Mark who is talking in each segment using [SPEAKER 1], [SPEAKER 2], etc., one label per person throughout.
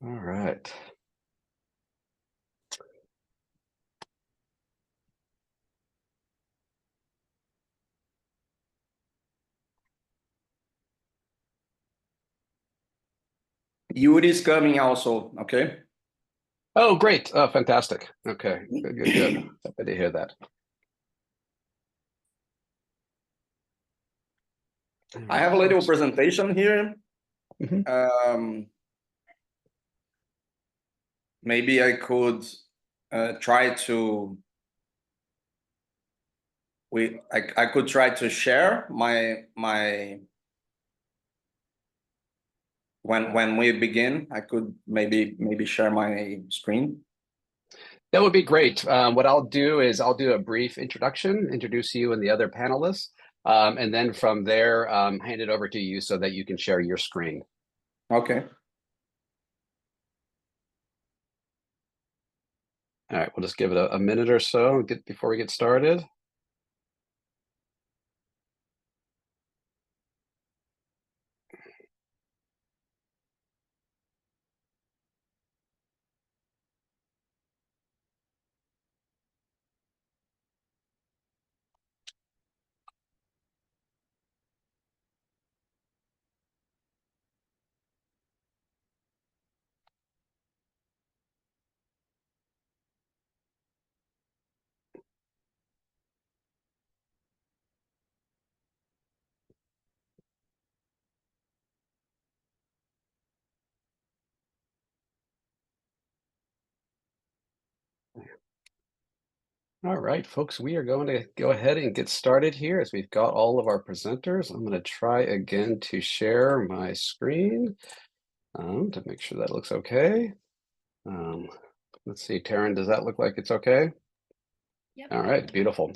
[SPEAKER 1] All right.
[SPEAKER 2] Yuri's coming also, okay?
[SPEAKER 1] Oh, great. Oh, fantastic. Okay, good, good, good. Happy to hear that. All
[SPEAKER 2] I have
[SPEAKER 1] right,
[SPEAKER 2] a little
[SPEAKER 1] folks.
[SPEAKER 2] presentation here.
[SPEAKER 1] Mhm.
[SPEAKER 2] Um, Maybe I could try to I could try to share my when we begin. I could maybe share my screen.
[SPEAKER 1] That would be great. What I'll do is I'll do a brief introduction, introduce you and the other panelists, and then from there, hand it over to you so that you can share your screen.
[SPEAKER 2] Okay.
[SPEAKER 1] All right, we'll just give it a minute or so before we get started. All right, folks, we are going to go ahead and get started here as we've got all of our presenters. I'm going to try again to share my screen to make sure that looks okay. Um, let's see, Taryn, does that look like it's okay?
[SPEAKER 3] Yep.
[SPEAKER 1] All right, beautiful.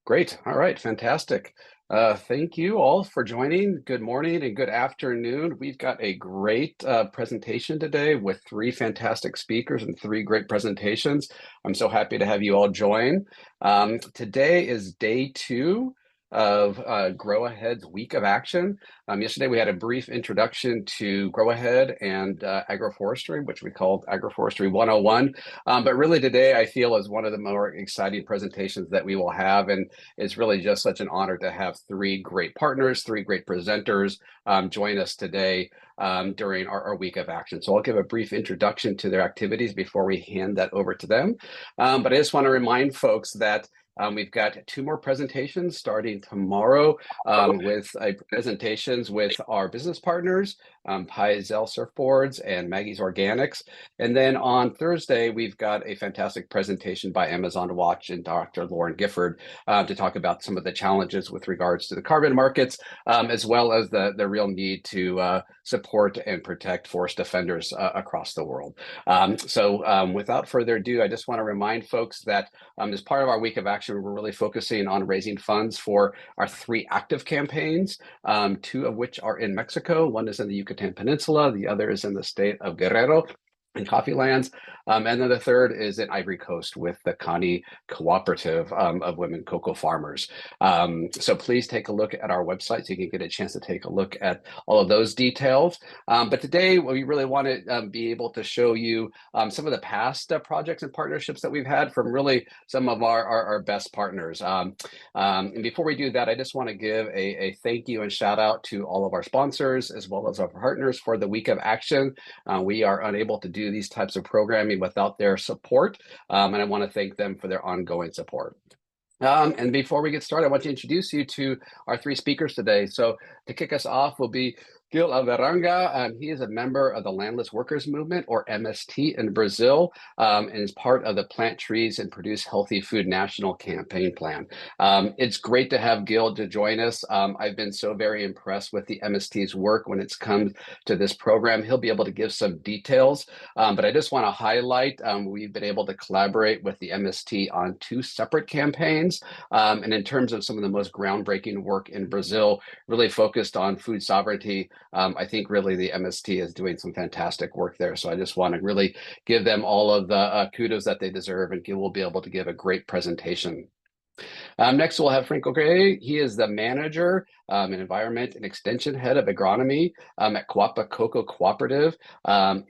[SPEAKER 1] Great. All right, fantastic. Thank you all for joining. Good morning and good afternoon. We've got a great presentation today with three fantastic speakers and three great presentations. I'm so happy to have you all join. Today is day 2 of Grow Ahead's Week of Action. Yesterday we had a brief introduction to Grow Ahead and agroforestry, which we called Agroforestry 101. But really today I feel is one of the more exciting presentations that we will have. And it's really just such an honor to have three great partners, three great presenters join us today during our week of action. So I'll give a brief introduction to their activities before we hand that over to them. But I just want to remind folks that we've got 2 more presentations starting tomorrow with presentations with our business partners, Paizel Surfboards and Maggie's Organics. And then on Thursday, we've got a fantastic presentation by Amazon Watch and Dr. Lauren Gifford to talk about some of the challenges with regards to the carbon markets, as well as the real need to support and protect forest defenders across the world. Without further ado, I just want to remind folks that as part of our week of action, we're really focusing on raising funds for our 3 active campaigns, 2 of which are in Mexico. One is in the Yucatan Peninsula, the other is in the state of Guerrero and coffee lands. And then the third is in Ivory Coast with the Kani Cooperative of Women Cocoa Farmers. So please take a look at our website so you can get a chance to take a look at all of those details. But today we really want to be able to show you some of the past projects and partnerships that we've had from really some of our best partners. And before we do that, I just want to give a thank you and shout out to all of our sponsors as well as our partners for the Week of Action. We are unable to do these types of programming without their support, and I want to thank them for their ongoing support. And before we get started, I want to introduce you to our 3 speakers today. So to kick us off will be Gil Alvarenga. He is a member of the Landless Workers Movement, or MST, in Brazil, and is part of the Plant Trees and Produce Healthy Food National Campaign Plan. It's great to have Gil to join us. I've been so very impressed with the MST's work when it's come to this program. He'll be able to give some details, but I just want to highlight we've been able to collaborate with the MST on 2 separate campaigns. And in terms of some of the most groundbreaking work in Brazil, really focused on food sovereignty, I think really the MST is doing some fantastic work there. So I just want to really give them all of the kudos that they deserve, and Gil will be able to give a great presentation. Next, we'll have Frank Okyere. He is the manager and environment and extension head of agronomy at Kuapa Kokoo Cooperative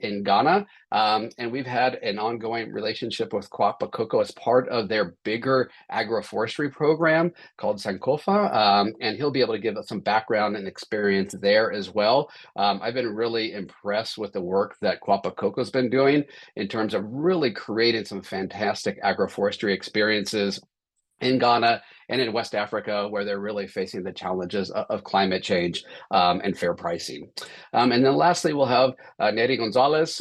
[SPEAKER 1] in Ghana. And we've had an ongoing relationship with Kuapa Kokoo as part of their bigger agroforestry program called Sankofa. And he'll be able to give us some background and experience there as well. I've been really impressed with the work that Kuapa Kokoo has been doing in terms of really creating some fantastic agroforestry experiences in Ghana and in West Africa, where they're really facing the challenges of climate change and fair pricing. And then lastly, we'll have Neri Gonzalez.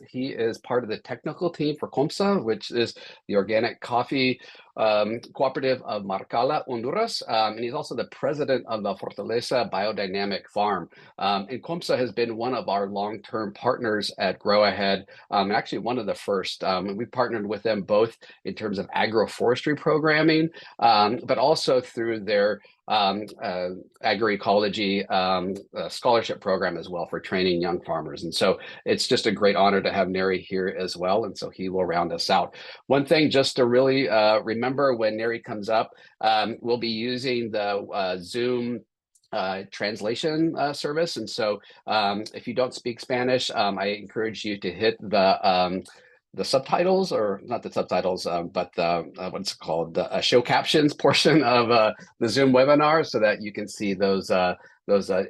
[SPEAKER 1] He is part of the technical team for COMSA, which is the organic coffee cooperative of Marcala, Honduras. And he's also the president of the Fortaleza Biodynamic Farm. And COMSA has been one of our long-term partners at Grow Ahead, actually one of the first. And we partnered with them both in terms of agroforestry programming, but also through their agroecology scholarship program as well for training young farmers. And so it's just a great honor to have Neri here as well. And so he will round us out. One thing just to really remember when Neri comes up, we'll be using the Zoom translation service. And so if you don't speak Spanish, I encourage you to hit the subtitles, or not the subtitles, but the what's it called, the show captions portion of the Zoom webinar, so that you can see those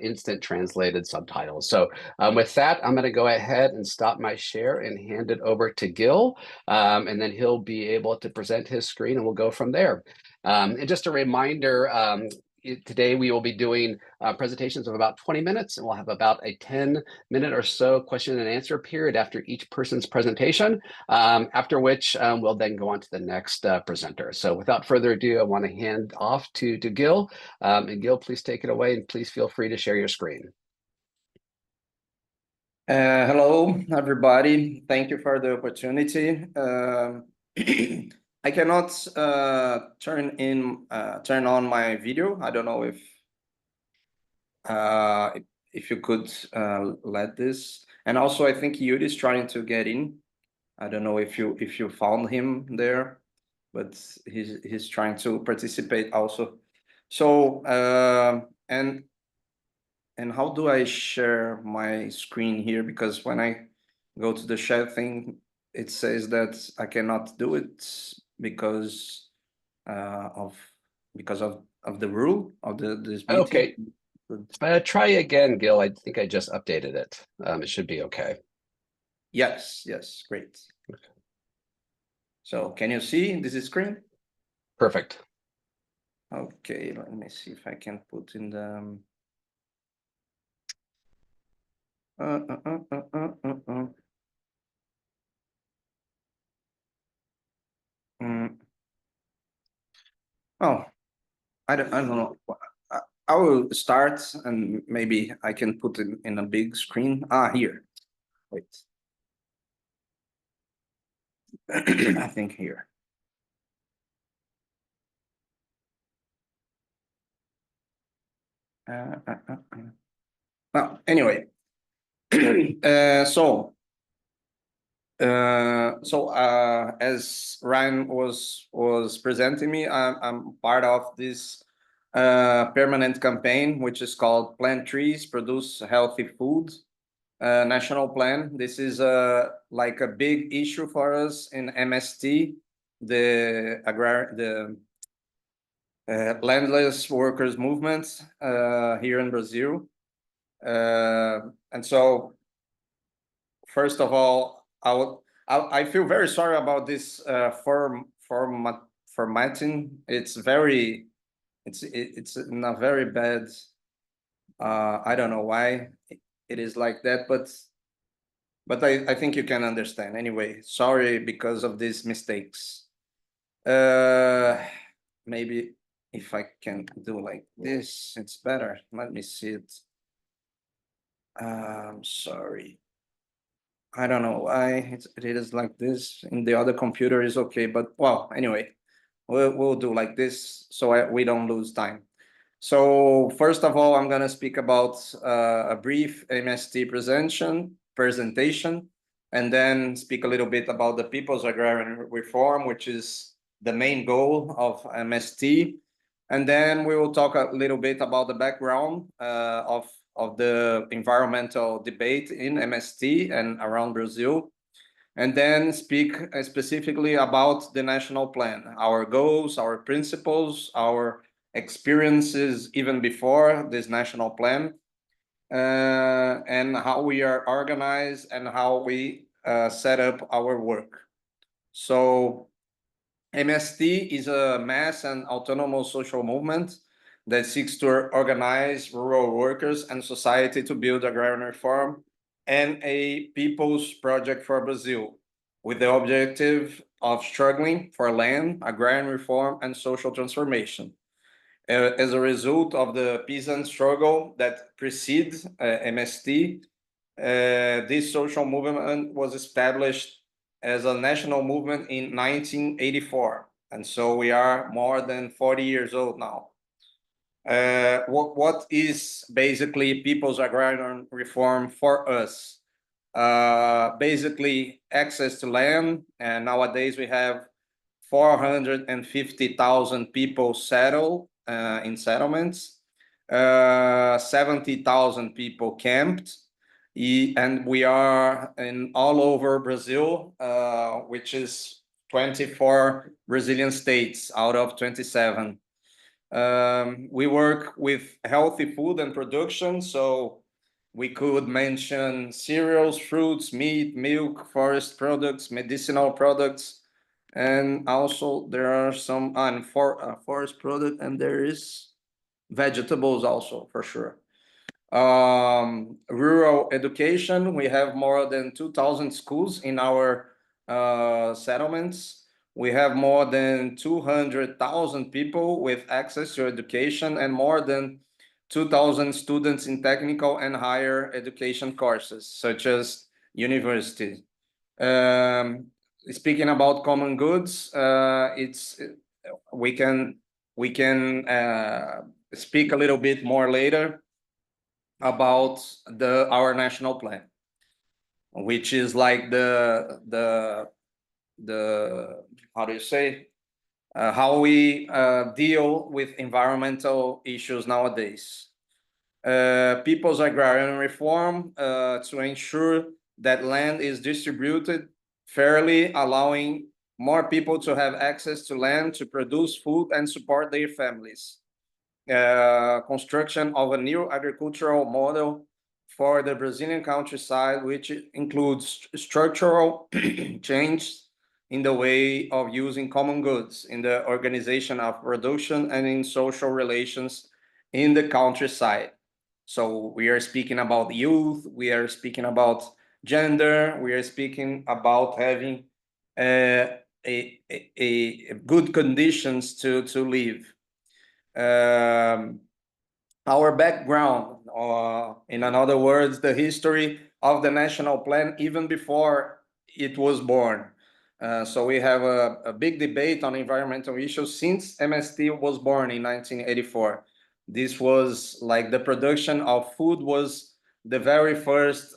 [SPEAKER 1] instant translated subtitles. So with that, I'm going to go ahead and stop my share and hand it over to Gil, and then he'll be able to present his screen, and we'll go from there. And just a reminder, today we will be doing presentations of about 20 minutes, and we'll have about a 10-minute or so question and answer period after each person's presentation, after which we'll then go on to the next presenter. So without further ado, I want to hand off to Gil. And Gil, please take it away, and please feel free to share your screen.
[SPEAKER 2] Hello, everybody. Thank you for the opportunity. I cannot turn on my video. I don't know if you could let this. And also, I think Yuri is trying to get in. I don't know if you found him there, but he's trying to participate also. So and how do I share my screen here? Because when I go to the share thing, it says that I cannot do it because of the rule of this meeting.
[SPEAKER 1] Okay. Try again, Gil. I think I just updated it. It should be okay.
[SPEAKER 2] Yes, great. Okay. So can you see this screen?
[SPEAKER 1] Perfect.
[SPEAKER 2] Okay, let me see if I can put in the Oh, I don't know. I will start, and maybe I can put it in a big screen. Here. Wait. I think here. Well, anyway. So as Ryan was presenting me, I'm part of this permanent campaign, which is called Plant Trees, Produce Healthy Food national plan. This is like a big issue for us in MST, the landless workers movement here in Brazil. And so, first of all, I feel very sorry about this formatting. It's in a very bad. I don't know why it is like that, but I think you can understand. Anyway, sorry because of these mistakes. Maybe if I can do like this, it's better. Let me see it. Sorry. I don't know why it is like this. In the other computer is okay, but well, anyway, we'll do like this so we don't lose time. So first of all, I'm gonna speak about a brief MST presentation, and then speak a little bit about the People's Agrarian Reform, which is the main goal of MST. And then we will talk a little bit about the background of the environmental debate in MST and around Brazil, and then speak specifically about the national plan, our goals, our principles, our experiences even before this national plan, and how we are organized and how we set up our work. So MST is a mass and autonomous social movement that seeks to organize rural workers and society to build agrarian reform and a people's project for Brazil, with the objective of struggling for land, agrarian reform, and social transformation. As a result of the peasant struggle that precedes MST, this social movement was established as a national movement in 1984. And so we are more than 40 years old now. What is basically people's agrarian reform for us? Basically access to land, and nowadays we have 450,000 people settled in settlements, 70,000 people camped, and we are in all over Brazil, which is 24 Brazilian states out of 27. We work with healthy food and production, so we could mention cereals, fruits, meat, milk, forest products, medicinal products, and also there are some forest product, and there is vegetables also for sure. Rural education, we have more than 2,000 schools in our settlements. We have more than 200,000 people with access to education and more than 2,000 students in technical and higher education courses, such as universities. Speaking about common goods, we can speak a little bit more later about our national plan, which is like the how do you say, how we deal with environmental issues nowadays. People's agrarian reform to ensure that land is distributed fairly, allowing more people to have access to land to produce food and support their families. Construction of a new agricultural model for the Brazilian countryside, which includes structural change in the way of using common goods in the organization of production and in social relations in the countryside. So we are speaking about youth, we are speaking about gender, we are speaking about having a good conditions to live. Our background, in other words, the history of the national plan even before it was born. So we have a big debate on environmental issues since MST was born in 1984. This was like the production of food was the very first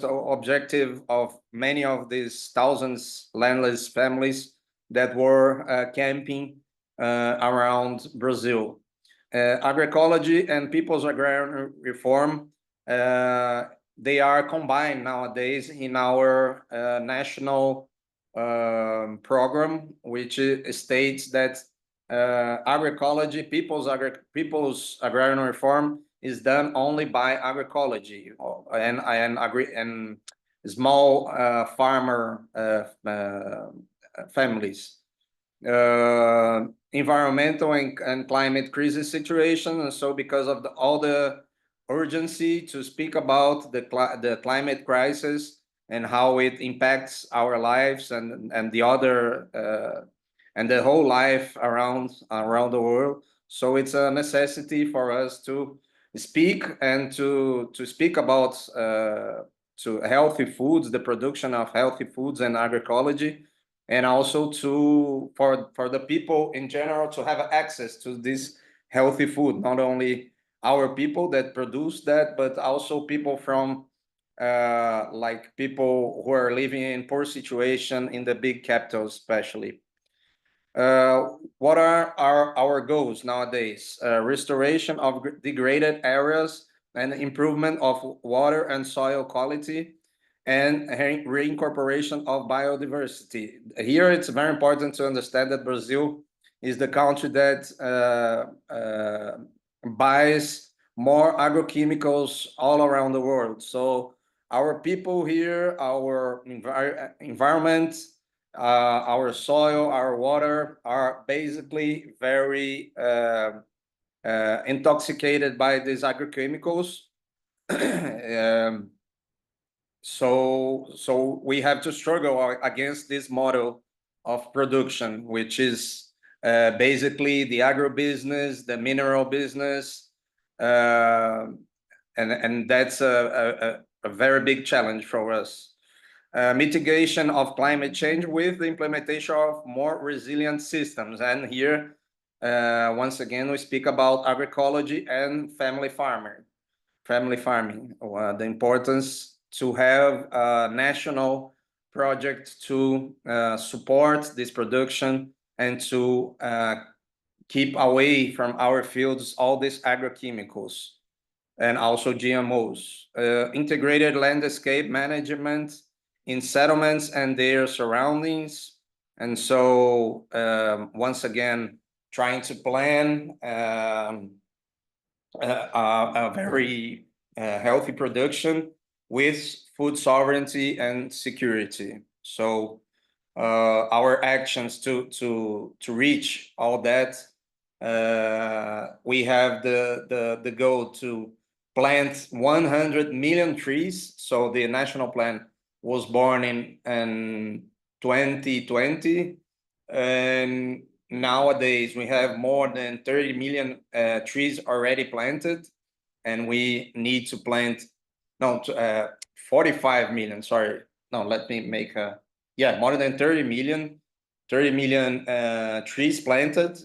[SPEAKER 2] objective of many of these thousands landless families that were camping around Brazil. Agroecology and people's agrarian reform, they are combined nowadays in our national program, which states that agroecology, people's agrarian reform is done only by agroecology and small farmer families. Environmental and climate crisis situation, and so because of all the urgency to speak about the climate crisis and how it impacts our lives and the other and the whole life around the world. So it's a necessity for us to speak and to speak about to healthy foods, the production of healthy foods and agroecology, and also for the people in general to have access to this healthy food, not only our people that produce that, but also people from like people who are living in poor situation in the big capitals, especially. What are our goals nowadays? Restoration of degraded areas and improvement of water and soil quality, and reincorporation of biodiversity. Here, it's very important to understand that Brazil is the country that buys more agrochemicals all around the world. So our people here, our environment, our soil, our water are basically very intoxicated by these agrochemicals. um, so we have to struggle against this model of production, which is basically the agribusiness, the mineral business, and that's a very big challenge for us. Mitigation of climate change with the implementation of more resilient systems. And here, once again, we speak about agroecology and family farming. The importance to have a national project to support this production and to keep away from our fields all these agrochemicals and also GMOs. Integrated landscape management in settlements and their surroundings. And so, once again, trying to plan a very healthy production with food sovereignty and security. So our actions to reach all that, we have the goal to plant 100 million trees. So the national plan was born in 2020, and nowadays we have more than 30 million trees already planted, and we need to plant 45 million. Sorry, no, let me make a more than 30 million trees planted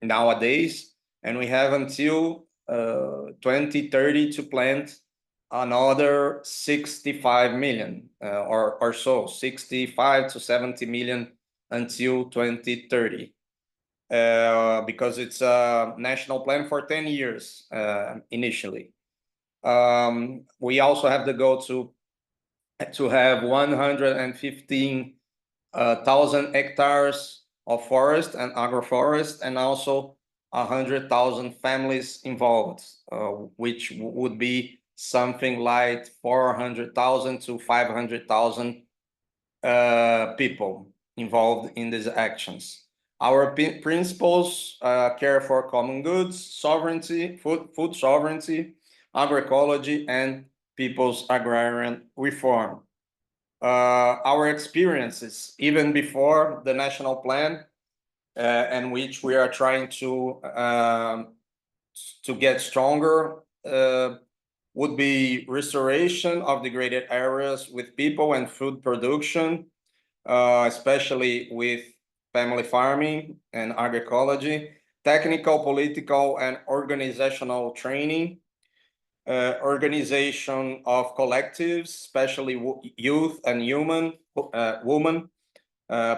[SPEAKER 2] nowadays, and we have until 2030 to plant another 65 million or so, 65 to 70 million until 2030, because it's a national plan for 10 years initially. We also have the goal to have 115,000 hectares of forest and agroforest, and also 100,000 families involved, which would be something like 400,000 to 500,000 people involved in these actions. Our principles care for common goods, sovereignty, food sovereignty, agroecology, and people's agrarian reform. Our experiences, even before the national plan, and which we are trying to get stronger, would be restoration of degraded areas with people and food production, especially with family farming and agroecology, technical, political, and organizational training, organization of collectives, especially youth and women,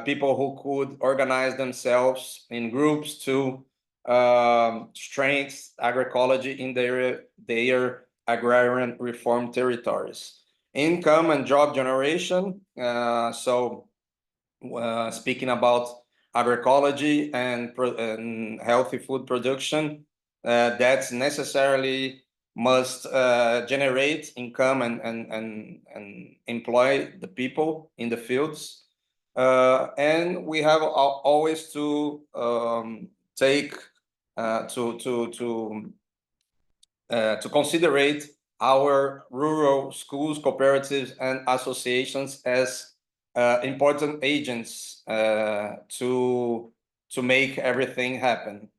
[SPEAKER 2] people who could organize themselves in groups to strengthen agroecology in their agrarian reform territories. Income and job generation. Speaking about agroecology and healthy food production, that's necessarily must generate income and employ the people in the fields. And we have always to take to considerate our rural schools, cooperatives, and associations as important agents to make everything happen.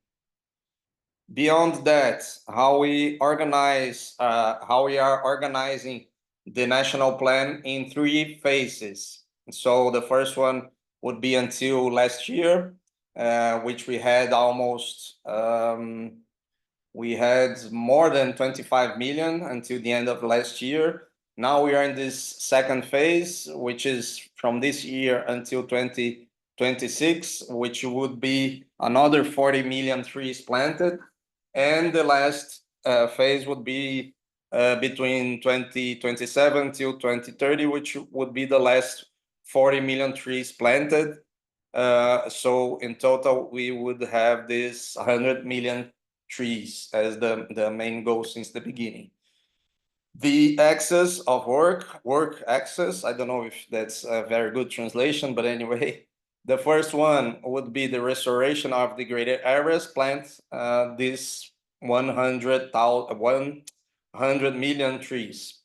[SPEAKER 2] Beyond that, how we are organizing the national plan in 3 phases. So the first one would be until last year, which we had almost we had more than 25 million until the end of last year. Now we are in this second phase, which is from this year until 2026, which would be another 40 million trees planted. And the last phase would be between 2027 till 2030, which would be the last 40 million trees planted. So in total, we would have this 100 million trees as the main goal since the beginning. The axis of work axis, I don't know if that's a very good translation, but anyway, the first one would be the restoration of degraded areas, plant this 100 million trees,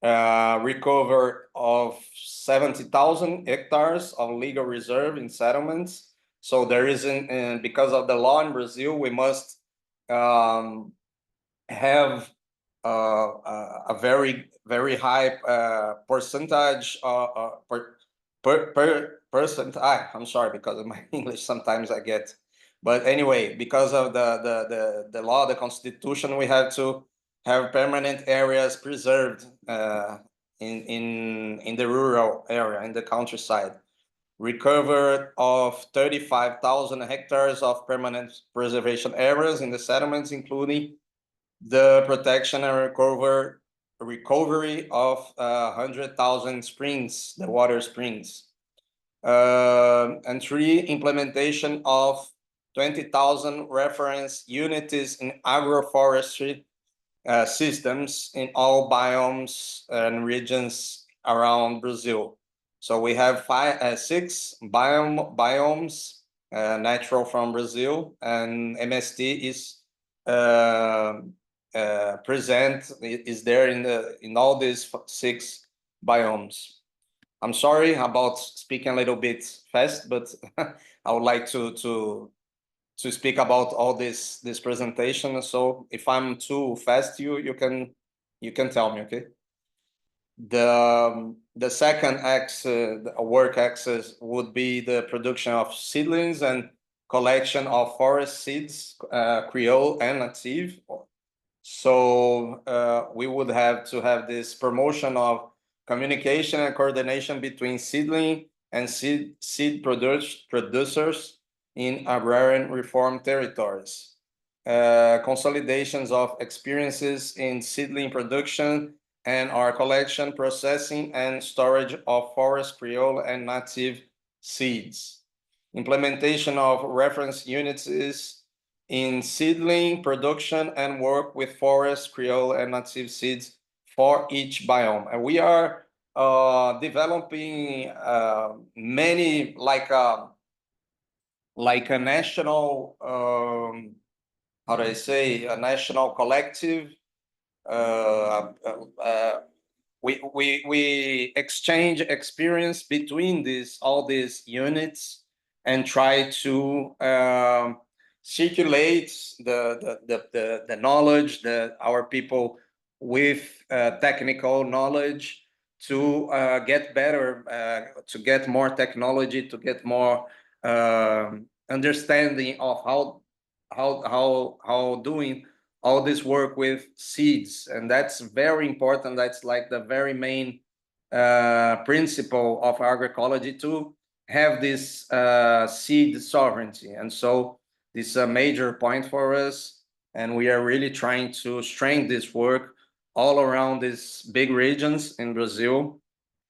[SPEAKER 2] recover of 70,000 hectares of legal reserve in settlements. So there isn't, because of the law in Brazil, we must have a very high percentage percent. I'm sorry, because of my English sometimes I get. But anyway, because of the law, the constitution, we have to have permanent areas preserved in the rural area, in the countryside. Recovered of 35,000 hectares of permanent preservation areas in the settlements, including the protection and recovery of 100,000 springs, the water springs. And 3, implementation of 20,000 reference units in agroforestry systems in all biomes and regions around Brazil. So we have 6 biomes natural from Brazil, and MST is present is there in all these 6 biomes. I'm sorry about speaking a little bit fast, but I would like to speak about all this presentation. So if I'm too fast, you can tell me, okay? The second axis, work axis, would be the production of seedlings and collection of forest seeds, Creole and native. So we would have to have this promotion of communication and coordination between seedling and seed producers in agrarian reform territories. Consolidations of experiences in seedling production and our collection, processing, and storage of forest, Creole, and native seeds. Implementation of reference units is in seedling production and work with forest, Creole, and native seeds for each biome. And we are developing many, like a national, how do I say, a national collective. We exchange experience between all these units and try to circulate the knowledge that our people with technical knowledge to get better, to get more technology, to get more understanding of how doing all this work with seeds. And that's very important. That's like the very main principle of agroecology, to have this seed sovereignty. And so this is a major point for us, and we are really trying to strengthen this work all around these big regions in Brazil.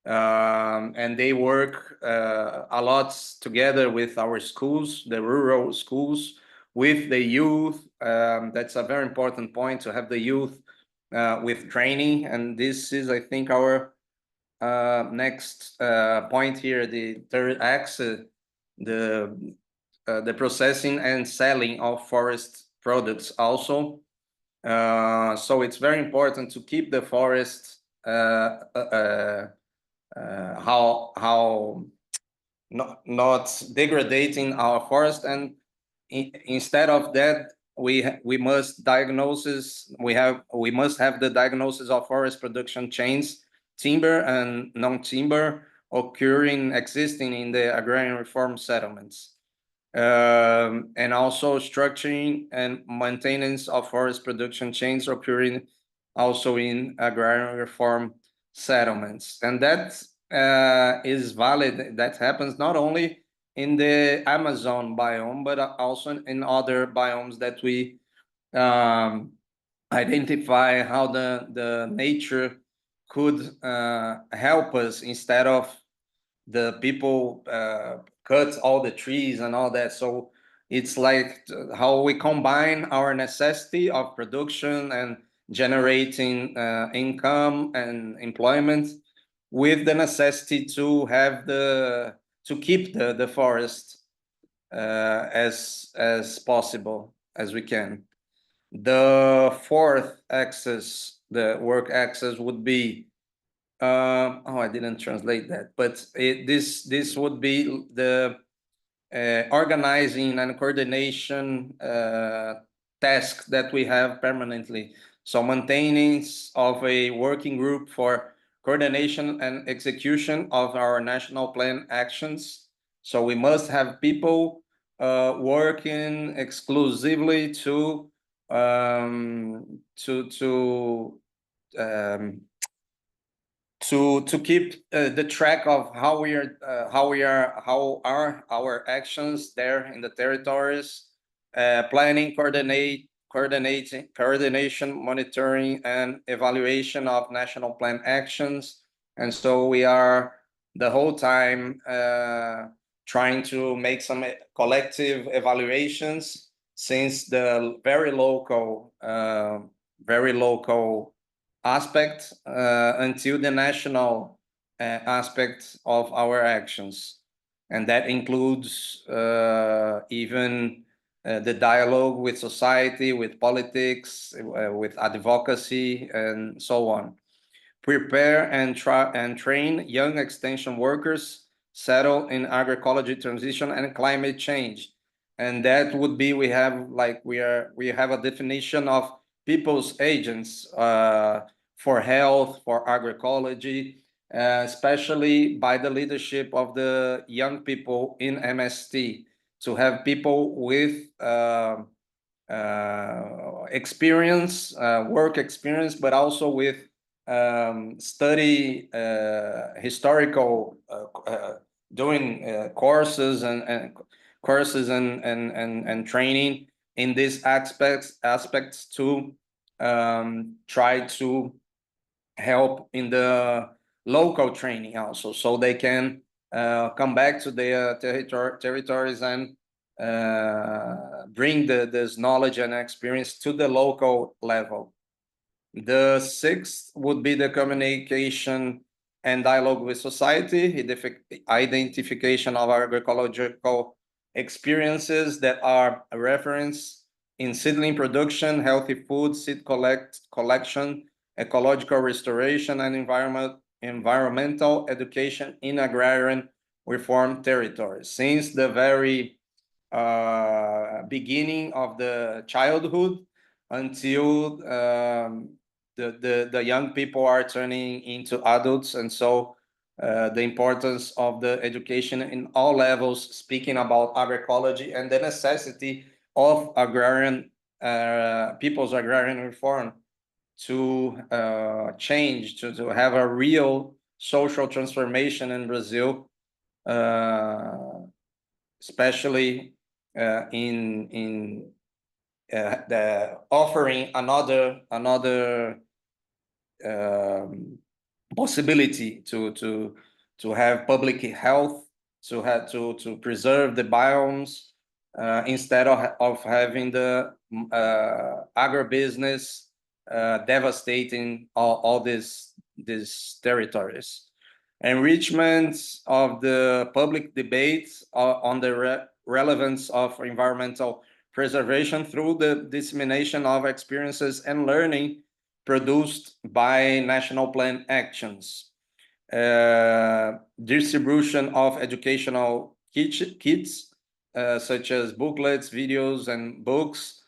[SPEAKER 2] And they work a lot together with our schools, the rural schools, with the youth. That's a very important point, to have the youth with training. And this is, I think, our next point here, the third axis, the processing and selling of forest products also. So it's very important to keep the forest how not degrading our forest, and instead of that, we must have the diagnosis of forest production chains, timber and non-timber, existing in the agrarian reform settlements, and also structuring and maintenance of forest production chains occurring also in agrarian reform settlements. And that is valid. That happens not only in the Amazon biome, but also in other biomes that we identify how the nature could help us instead of the people cut all the trees and all that. So it's like how we combine our necessity of production and generating income and employment with the necessity to have to keep the forest as possible as we can. The fourth axis, the work axis, would be oh, I didn't translate that, but this would be the organizing and coordination task that we have permanently. So maintenance of a working group for coordination and execution of our national plan actions. So we must have people working exclusively to um, to keep the track of how are our actions there in the territories, planning, coordination, monitoring, and evaluation of national plan actions. And so we are the whole time trying to make some collective evaluations, since the very local aspect until the national aspect of our actions. And that includes even the dialogue with society, with politics, with advocacy, and so on. Prepare and train young extension workers, settle in agroecology transition and climate change. And that would be, we have a definition of people's agents for health, for agroecology, especially by the leadership of the young people in MST, to have people with experience, work experience, but also with study historical doing courses and training in these aspects to try to help in the local training also, so they can come back to their territories and bring this knowledge and experience to the local level. The sixth would be the communication and dialogue with society, identification of agroecological experiences that are a reference in seedling production, healthy food, seed collection, ecological restoration, and environmental education in agrarian reform territories. Since the very beginning of the childhood until the young people are turning into adults. And so the importance of the education in all levels, speaking about agroecology and the necessity of agrarian people's agrarian reform to change, to have a real social transformation in Brazil, especially in the offering another possibility to have public health, to preserve the biomes instead of having the agribusiness devastating all these territories. Enrichment of the public debate on the relevance of environmental preservation through the dissemination of experiences and learning produced by national plan actions. Distribution of educational kits, such as booklets, videos, and books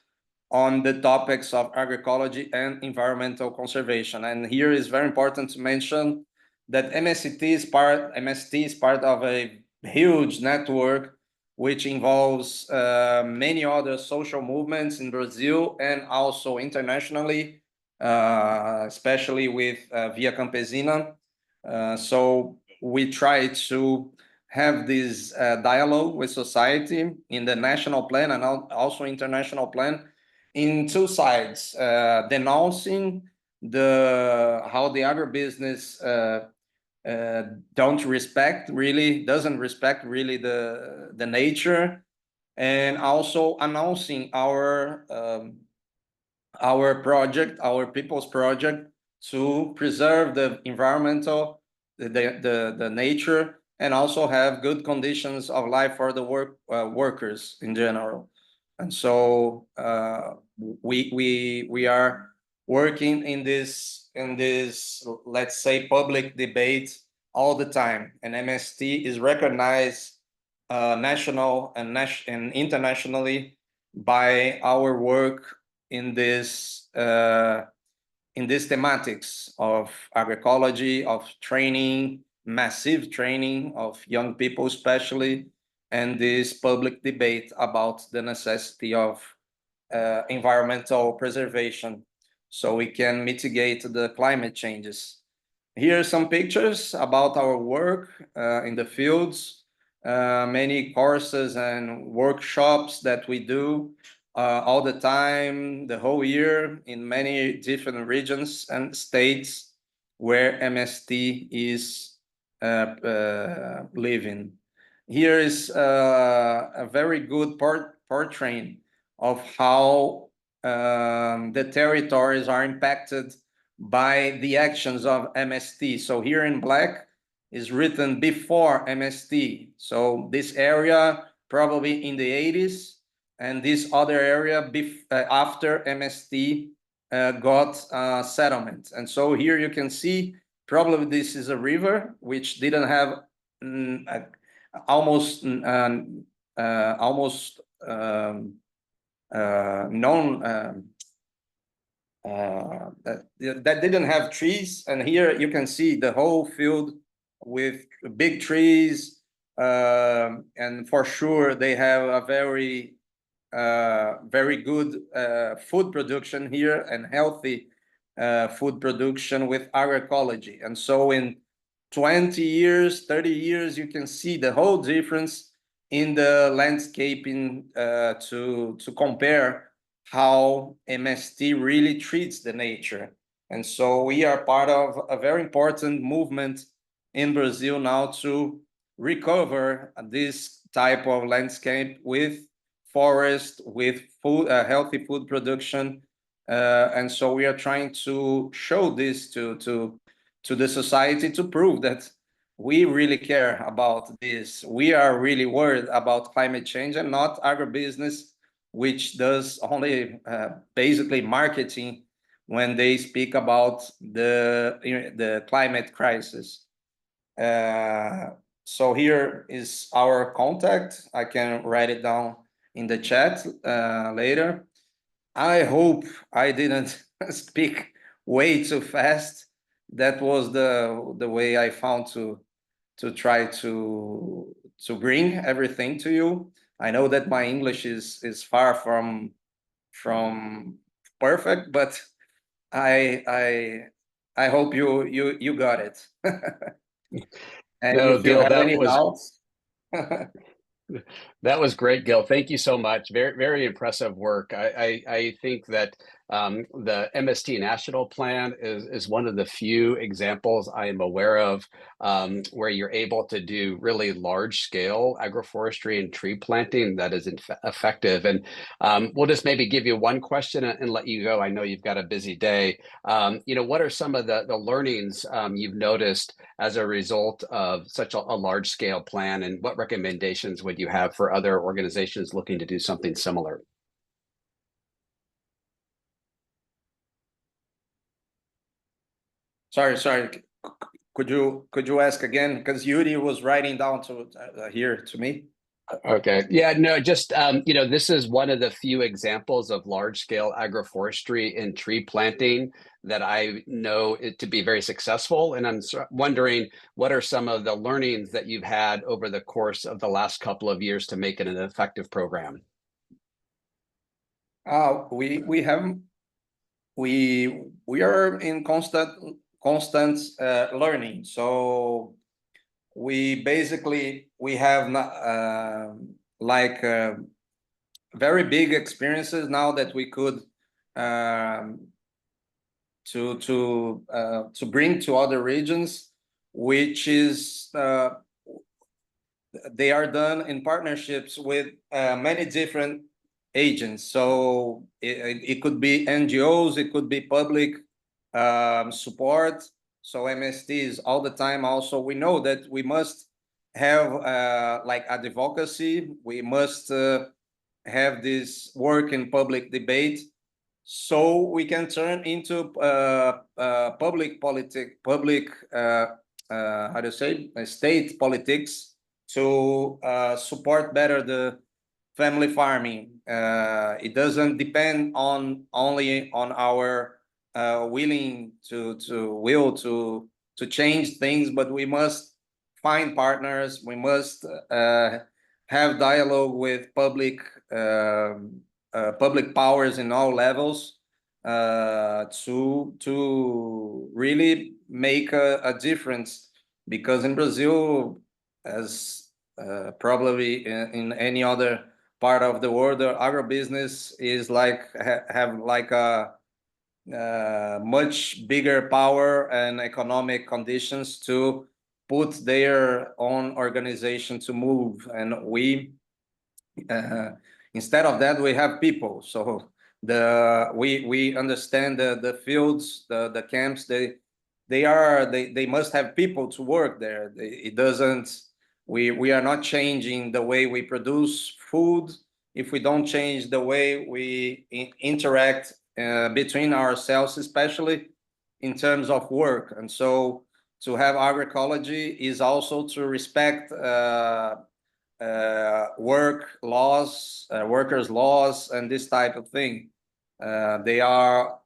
[SPEAKER 2] on the topics of agroecology and environmental conservation. And here is very important to mention that MST is part of a huge network which involves many other social movements in Brazil and also internationally, especially with Via Campesina. So we try to have this dialogue with society in the national plan and also international plan in two sides, denouncing how the agribusiness doesn't respect really the nature, and also announcing our project, our people's project, to preserve the environmental, the nature, and also have good conditions of life for the workers in general. And so we are working in this let's say public debate all the time, and MST is recognized national and internationally by our work in this thematics of agroecology, of training, massive training of young people especially, and this public debate about the necessity of environmental preservation so we can mitigate the climate changes. Here are some pictures about our work in the fields, many courses and workshops that we do all the time, the whole year, in many different regions and states where MST is living. Here is a very good portrait of how the territories are impacted by the actions of MST. So here in black is written before MST. So this area probably in the 80s, and this other area after MST got settlement. And so here you can see probably this is a river which didn't have almost known that didn't have trees, and here you can see the whole field with big trees, and for sure they have a very good food production here and healthy food production with agroecology. And so in 20 years, 30 years, you can see the whole difference in the landscaping to compare how MST really treats the nature. And so we are part of a very important movement in Brazil now to recover this type of landscape with forest, with food, healthy food production. And so we are trying to show this to the society to prove that we really care about this. We are really worried about climate change and not agribusiness, which does only basically marketing when they speak about the climate crisis. So here is our contact. I can write it down in the chat later. I hope I didn't speak way too fast. That was the way I found to try to bring everything to you. I know that my English is far from perfect, but I hope you got it. And
[SPEAKER 1] No,
[SPEAKER 2] if you
[SPEAKER 1] Gil,
[SPEAKER 2] have any doubts,
[SPEAKER 1] that was great, Gil. Thank you so much. Very, very impressive work. I think that the MST National Plan is one of the few examples I am aware of where you're able to do really large scale agroforestry and tree planting that is effective. And we'll just maybe give you one question and let you go. I know you've got a busy day. What are some of the learnings you've noticed as a result of such a large scale plan, and what recommendations would you have for other organizations looking to do something similar?
[SPEAKER 2] sorry. Could you ask again? Because Yuri was writing down to here to me.
[SPEAKER 1] Okay. Yeah, no, just, this is one of the few examples of large scale agroforestry and tree planting that I know it to be very successful. And I'm wondering, what are some of the learnings that you've had over the course of the last couple of years to make it an effective program?
[SPEAKER 2] We have we are in constant learning. So we basically we have like very big experiences now that we could um, to bring to other regions, which is they are done in partnerships with many different agents. So it could be NGOs, it could be public support. So MST is all the time. Also, we know that we must have like advocacy. We must have this work in public debate, so we can turn into public how to say state politics to support better the family farming. It doesn't depend on only on our willing to change things, but we must find partners. We must have dialogue with public powers in all levels to really make a difference. Because in Brazil, as probably in any other part of the world, the agribusiness is like have like a much bigger power and economic conditions to put their own organization to move, and we instead of that we have people. So we understand the fields, the camps, they must have people to work there. It doesn't, we are not changing the way we produce food if we don't change the way we interact between ourselves, especially in terms of work. And so to have agroecology is also to respect work laws, workers' laws, and this type of thing. They are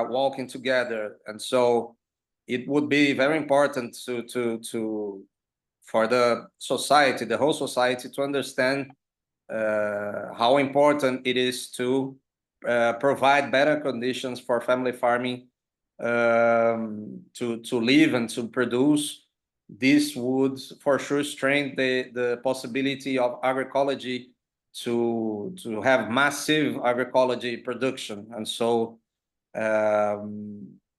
[SPEAKER 2] walking together, and so it would be very important to for the society, the whole society, to understand how important it is to provide better conditions for family farming to live and to produce. This would for sure strengthen the possibility of agroecology to have massive agroecology production. And so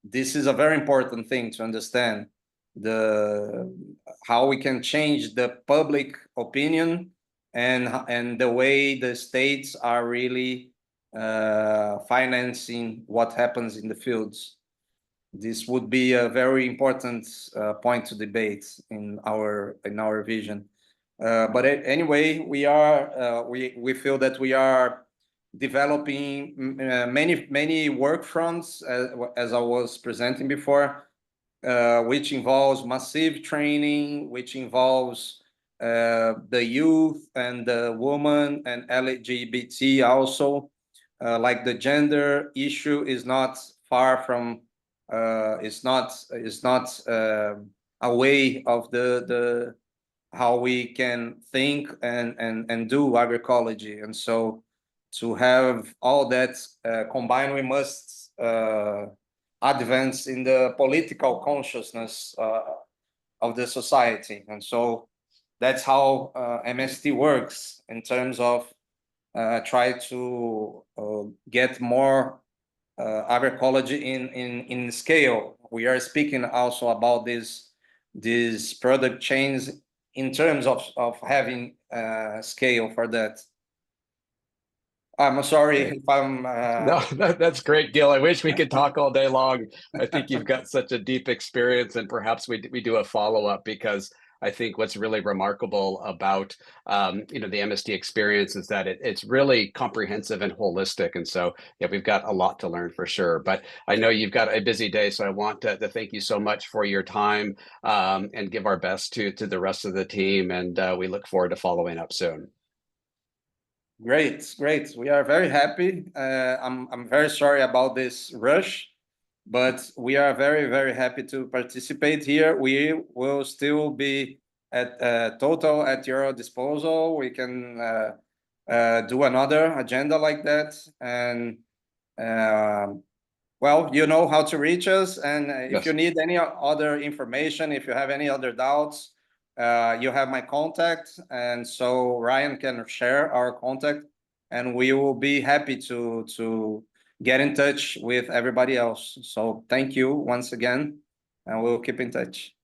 [SPEAKER 2] this is a very important thing to understand, the how we can change the public opinion and the way the states are really financing what happens in the fields. This would be a very important point to debate in our vision. But anyway, we feel that we are developing many work fronts as I was presenting before, which involves massive training, which involves the youth and the woman and LGBT also. Like the gender issue is not far from it's not a way of the how we can think and do agroecology. And so to have all that combined, we must advance in the political consciousness of the society. And so that's how MST works in terms of try to get more agroecology in scale. We are speaking also about these product chains in terms of having scale for that. I'm sorry
[SPEAKER 1] Great.
[SPEAKER 2] if I'm
[SPEAKER 1] No, that's great, Gil. I wish we could talk all day long. I think you've got such a deep experience, and perhaps we do a follow-up, because I think what's really remarkable about the MST experience is that it's really comprehensive and holistic. And so yeah, we've got a lot to learn for sure. But I know you've got a busy day, so I want to thank you so much for your time, and give our best to the rest of the team. And we look forward to following up soon.
[SPEAKER 2] Great. We are very happy. I'm very sorry about this rush, but we are very happy to participate here. We will still be at total at your disposal. We can do another agenda like that, and Well, you know how to reach us, and if you
[SPEAKER 1] Yes.
[SPEAKER 2] need any other information, if you have any other doubts, you have my contact, and so Ryan can share our contact, and we will be happy to get in touch with everybody else. So thank you once again, and we'll keep in touch.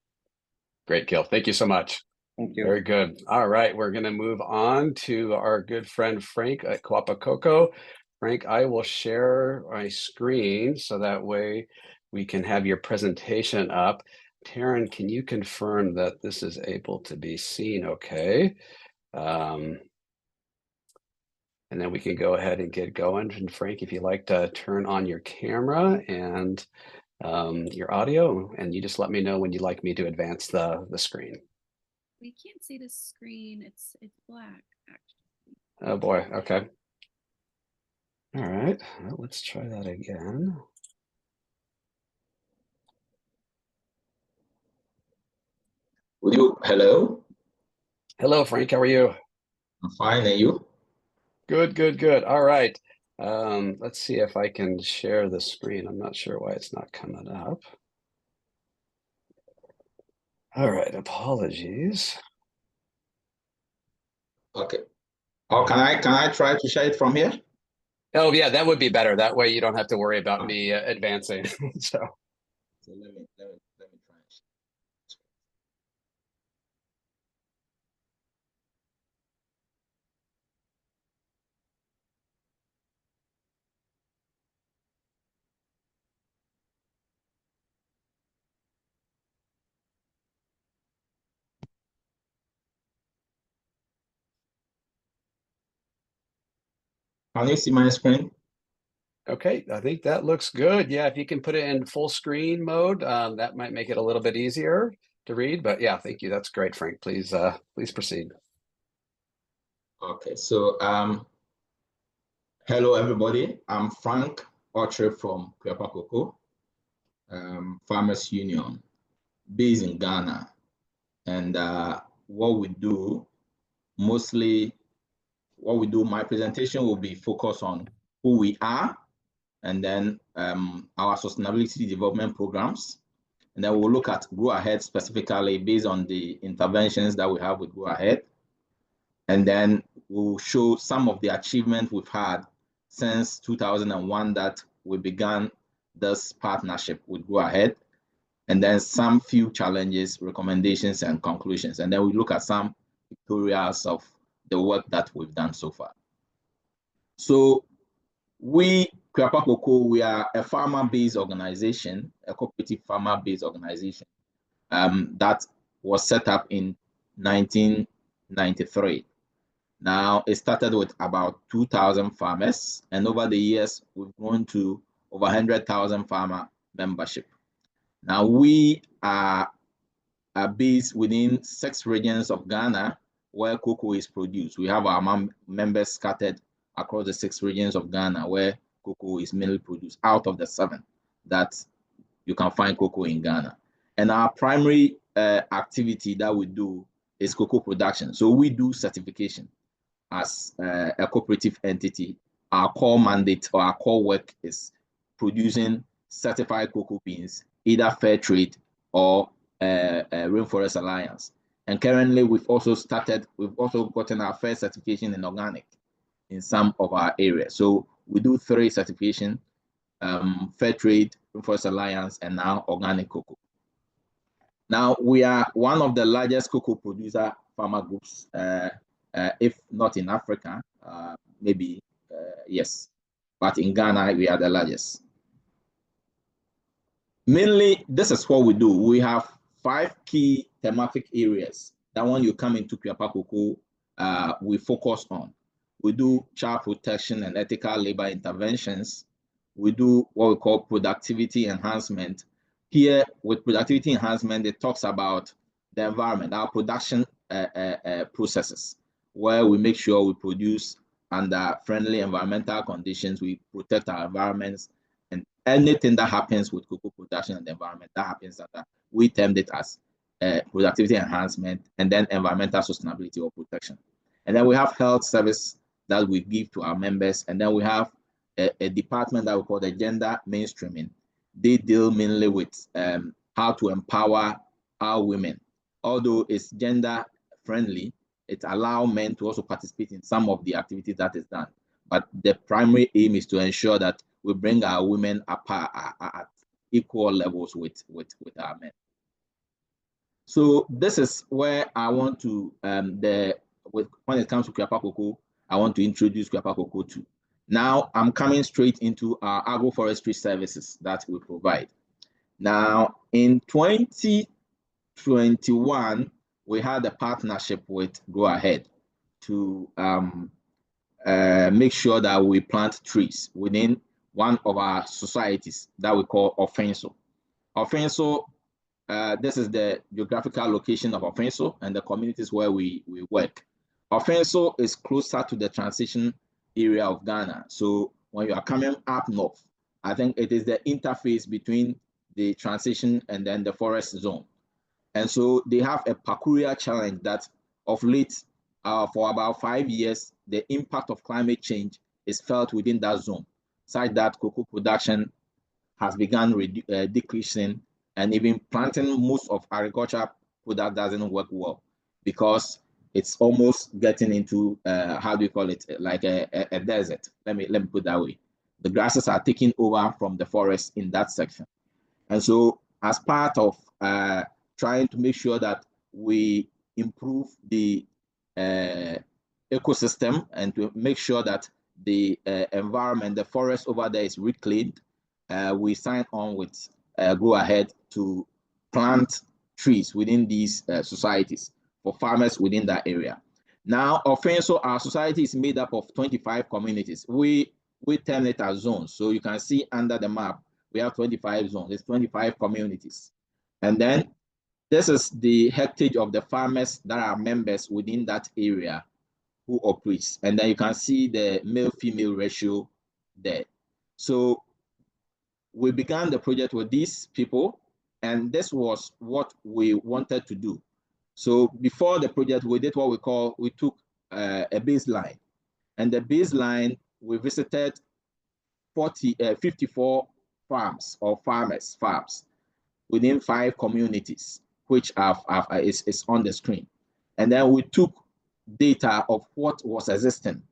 [SPEAKER 1] Great, Gil. Thank you so much.
[SPEAKER 2] Thank you.
[SPEAKER 1] Very good. All right, we're going to move on to our good friend Frank at Kuapa Kokoo. Frank, I will share my screen so that way we can have your presentation up. Taryn, can you confirm that this is able to be seen okay? And then we can go ahead and get going. And Frank, if you'd like to turn on your camera and your audio, and you just let me know when you'd like me to advance the screen.
[SPEAKER 3] We can't see the screen. It's black, actually.
[SPEAKER 1] Oh boy, okay. All right, well, let's try that again.
[SPEAKER 4] Hello?
[SPEAKER 1] Hello, Frank, how are you?
[SPEAKER 4] I'm fine, and you?
[SPEAKER 1] Good, good, good. All right. Let's see if I can share the screen. I'm not sure why it's not coming up. All right, apologies.
[SPEAKER 4] Okay. Oh, can I try to share it from here?
[SPEAKER 1] Oh yeah, that would be better. That way you don't have to worry about me advancing. So
[SPEAKER 4] So let me try. Can you see my screen?
[SPEAKER 1] okay, I think that looks good. Yeah, if you can put it in full screen mode, that might make it a little bit easier to read. But yeah, thank you. That's great, Frank. Please proceed.
[SPEAKER 4] Okay, so hello everybody. I'm Frank Okyere from Kuapa Kokoo, Farmers Union, based in Ghana. And what we do, my presentation will be focused on who we are, and then our sustainability development programs. And then we'll look at Grow Ahead specifically based on the interventions that we have with Grow Ahead. And then we'll show some of the achievements we've had since 2001 that we began this partnership with Grow Ahead. And then some few challenges, recommendations, and conclusions. And then we look at some pictorials of the work that we've done so far. So Kuapa Kokoo, we are a farmer-based organization, a cooperative farmer-based organization that was set up in 1993. Now, it started with about 2,000 farmers, and over the years, we've grown to over 100,000 farmer membership. Now, we are based within 6 regions of Ghana where cocoa is produced. We have our members scattered across the 6 regions of Ghana where cocoa is mainly produced out of the 7 that you can find cocoa in Ghana. And our primary activity that we do is cocoa production. So we do certification as a cooperative entity. Our core mandate or our core work is producing certified cocoa beans, either fair trade or Rainforest Alliance. And currently, we've also gotten our first certification in organic in some of our areas. So we do 3 certification, fair trade, Rainforest Alliance, and now organic cocoa. Now, we are one of the largest cocoa producer farmer groups, if not in Africa, maybe, yes. But in Ghana, we are the largest. Mainly, this is what we do. We have 5 key thematic areas that when you come into Kuapa Kokoo, we focus on. We do child protection and ethical labor interventions. We do what we call productivity enhancement. Here, with productivity enhancement, it talks about the environment, our production processes, where we make sure we produce under friendly environmental conditions, we protect our environments, and anything that happens with cocoa production and the environment, that happens under, we termed it as productivity enhancement, and then environmental sustainability or protection. And then we have health service that we give to our members, and then we have a department that we call the gender mainstreaming. They deal mainly with how to empower our women. Although it's gender friendly, it allows men to also participate in some of the activities that is done. But the primary aim is to ensure that we bring our women up at equal levels with our men. So this is where I want to when it comes to Kuapa Kokoo, I want to introduce Kuapa Kokoo to. Now I'm coming straight into our agroforestry services that we provide. Now in 2021, we had a partnership with Go Ahead to make sure that we plant trees within one of our societies that we call Offenso. Offenso, this is the geographical location of Offenso and the communities where we work. Offenso is closer to the transition area of Ghana. So when you are coming up north, I think it is the interface between the transition and then the forest zone. And so they have a peculiar challenge that of late, for about 5 years, the impact of climate change is felt within that zone, such that cocoa production has begun decreasing, and even planting most of agricultural product doesn't work well because it's almost getting into how do you call it, like a desert. Let me put it that way. The grasses are taking over from the forest in that section. And so as part of trying to make sure that we improve the ecosystem and to make sure that the environment, the forest over there is reclaimed, we signed on with Go Ahead to plant trees within these societies for farmers within that area. Now, Offenso, our society is made up of 25 communities. We term it as zones. So you can see under the map, we have 25 zones. It's 25 communities. And then this is the heritage of the farmers that are members within that area who operates. And then you can see the male-female ratio there. So we began the project with these people, and this was what we wanted to do. So before the project, we did what we took a baseline. And the baseline, we visited 54 farms or farms within 5 communities, which is on the screen. And then we took data of what was existing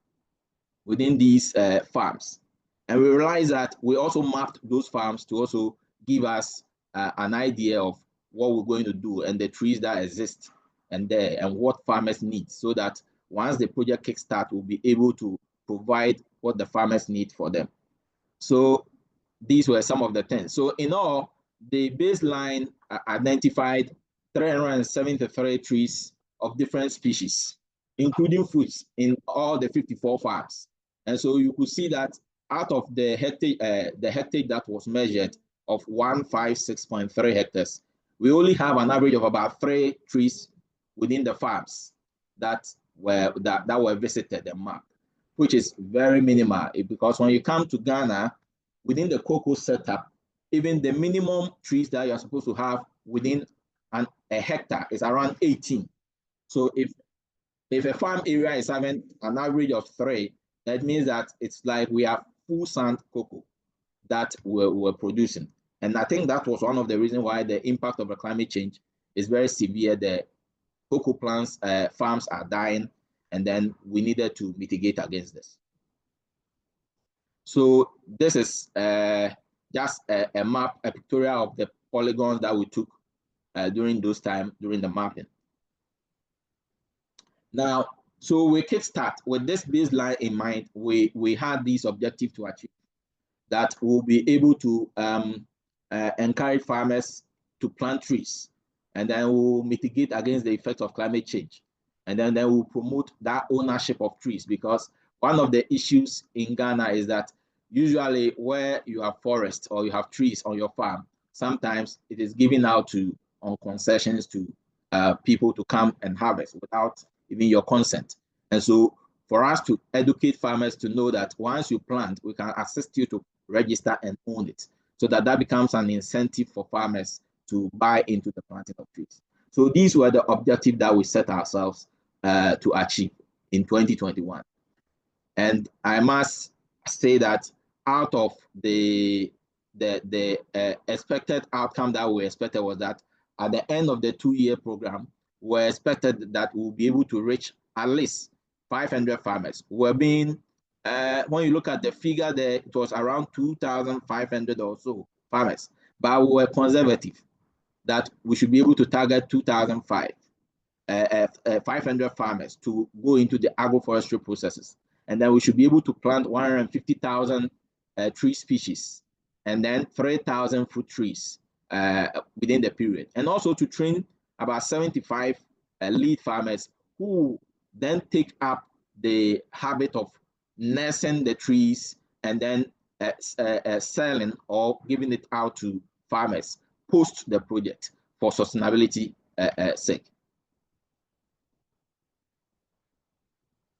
[SPEAKER 4] within these farms. And we realized that we also mapped those farms to also give us an idea of what we're going to do and the trees that exist and there and what farmers need, so that once the project kickstart, we'll be able to provide what the farmers need for them. So these were some of the things. So in all, the baseline identified 373 trees of different species, including fruits in all the 54 farms. And so you could see that out of the hectare that was measured of 156.3 hectares, we only have an average of about 3 trees within the farms that were visited and mapped, which is very minimal, because when you come to Ghana, within the cocoa setup, even the minimum trees that you're supposed to have within a hectare is around 18. So if a farm area is having an average of 3, that means that it's like we have full sand cocoa that we're producing. And I think that was one of the reasons why the impact of the climate change is very severe. The cocoa plants, farms are dying, and then we needed to mitigate against this. So this is just a map, a pictorial of the polygons that we took during the mapping. Now, so we kickstart with this baseline in mind. We had this objective to achieve, that we'll be able to encourage farmers to plant trees, and then we'll mitigate against the effects of climate change, and then we'll promote that ownership of trees, because one of the issues in Ghana is that usually where you have forests or you have trees on your farm, sometimes it is given out on concessions to people to come and harvest without even your consent. And so for us to educate farmers to know that once you plant, we can assist you to register and own it, so that becomes an incentive for farmers to buy into the planting of trees. So these were the objectives that we set ourselves to achieve in 2021. And I must say that out of the expected outcome that we expected was that at the end of the 2-year program, we expected that we'll be able to reach at least 500 farmers. We're being, when you look at the figure there, it was around 2,500 or so farmers, but we were conservative that we should be able to target 500 farmers to go into the agroforestry processes. And then we should be able to plant 150,000 tree species, and then 3,000 fruit trees within the period. And also to train about 75 lead farmers who then take up the habit of nursing the trees and then selling or giving it out to farmers post the project for sustainability sake.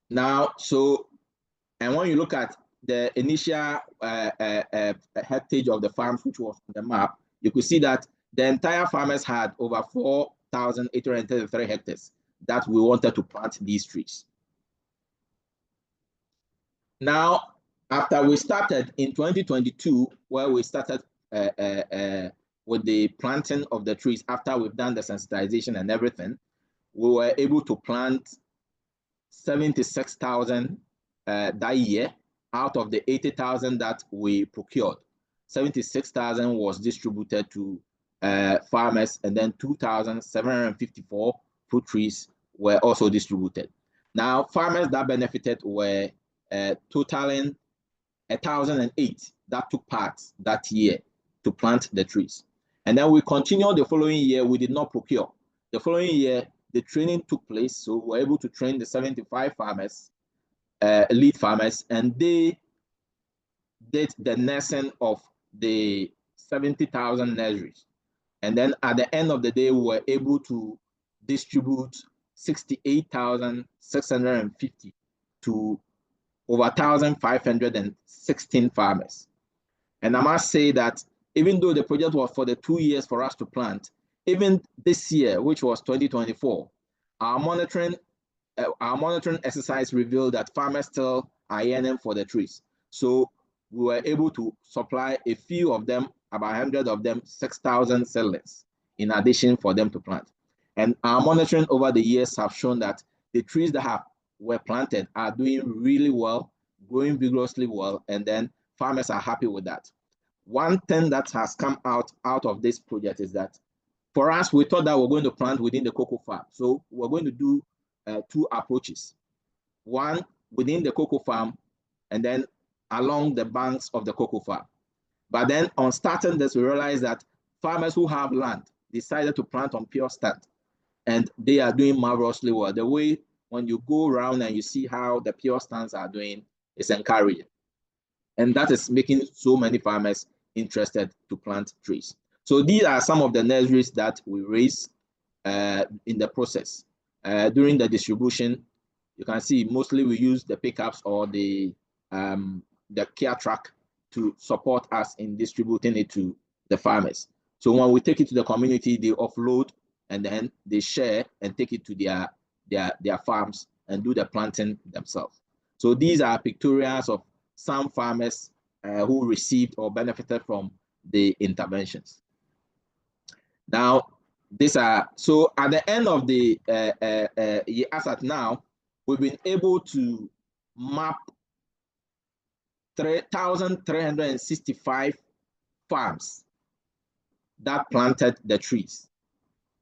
[SPEAKER 4] Now, and when you look at the initial heritage of the farms, which was on the map, you could see that the entire farmers had over 4,833 hectares that we wanted to plant these trees. Now, after we started in 2022, where we started with the planting of the trees, after we've done the sensitization and everything, we were able to plant 76,000 that year out of the 80,000 that we procured. 76,000 was distributed to farmers, and then 2,754 fruit trees were also distributed. Now, farmers that benefited were totaling 1,008 that took part that year to plant the trees. And then we continued the following year. We did not procure. The following year, the training took place, so we were able to train the 75 farmers, lead farmers, and they did the nursing of the 70,000 nurseries. And then at the end of the day, we were able to distribute 68,650 to over 1,516 farmers. And I must say that even though the project was for the 2 years for us to plant, even this year, which was 2024, our monitoring exercise revealed that farmers still are yearning for the trees. So we were able to supply a few of them, about 100 of them, 6,000 seedlings in addition for them to plant. And our monitoring over the years have shown that the trees that were planted are doing really well, growing vigorously well, and then farmers are happy with that. One thing that has come out of this project is that for us, we thought that we're going to plant within the cocoa farm. So we're going to do 2 approaches. One within the cocoa farm, and then along the banks of the cocoa farm. But then on starting this, we realized that farmers who have land decided to plant on pure stand, and they are doing marvelously well. The way when you go around and you see how the pure stands are doing is encouraging. And that is making so many farmers interested to plant trees. So these are some of the nurseries that we raised in the process. During the you can see mostly we use the pickups or the care truck to support us in distributing it to the farmers. So when we take it to the community, they offload and then they share and take it to their farms and do the planting themselves. So these are pictorials of some farmers who received or benefited from the interventions. Now, so at the end of the year, as at now, we've been able to map 3,365 farms that planted the trees.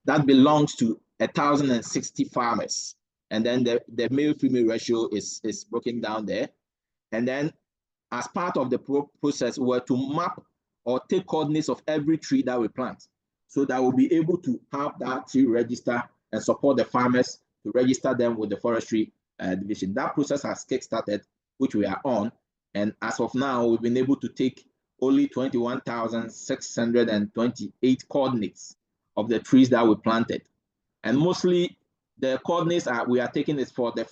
[SPEAKER 4] That belongs to 1,060 farmers. And then the male-female ratio is broken down there. And then as part of the process, we were to map or take coordinates of every tree that we plant, so that we'll be able to have that tree register and support the farmers to register them with the forestry division. That process has kickstarted, which we are on. And as of now, we've been able to take only 21,628 coordinates of the trees that we planted. And mostly the coordinates we are taking is for the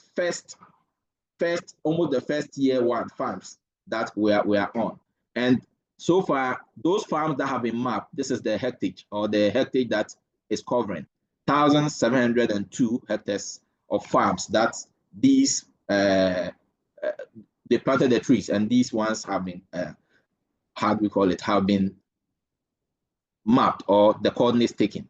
[SPEAKER 4] almost the first year 1 farms that we are on. And so far, those farms that have been mapped, this is the hectare or the hectare that is covering 1,702 hectares of farms that they planted the trees, and these ones have been, how do we call it, have been mapped, or the coordinates taken.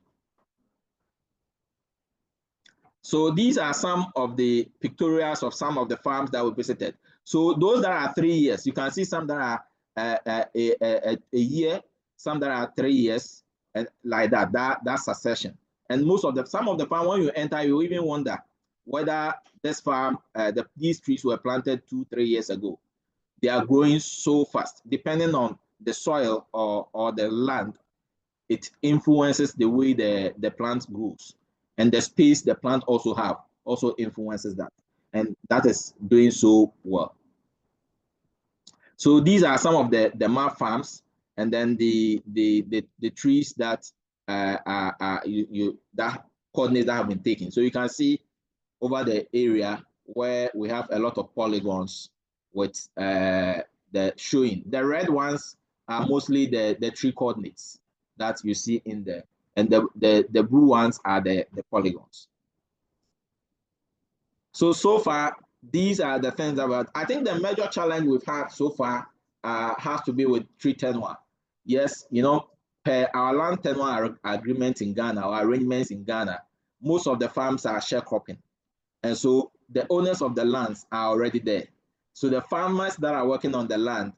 [SPEAKER 4] So these are some of the pictorials of some of the farms that we visited. So those that are 3 years, you can see some that are a year, some that are 3 years, and like that. That's succession. And some of the farm, when you enter, you even wonder whether this farm, these trees were planted 2-3 years ago. They are growing so fast, depending on the soil or the land. It influences the way the plant grows, and the space the plant also influences that, and that is doing so well. So these are some of the map farms, and then the trees that that coordinates that have been taken. So you can see over the area where we have a lot of polygons with the showing. The red ones are mostly the tree coordinates that you see in there, and the blue ones are the polygons. So far, these are the things about. I think the major challenge we've had so far has to be with tree tenure. Yes, per our land tenure agreement in Ghana, or arrangements in Ghana, most of the farms are sharecropping, and so the owners of the lands are already there. So the farmers that are working on the land,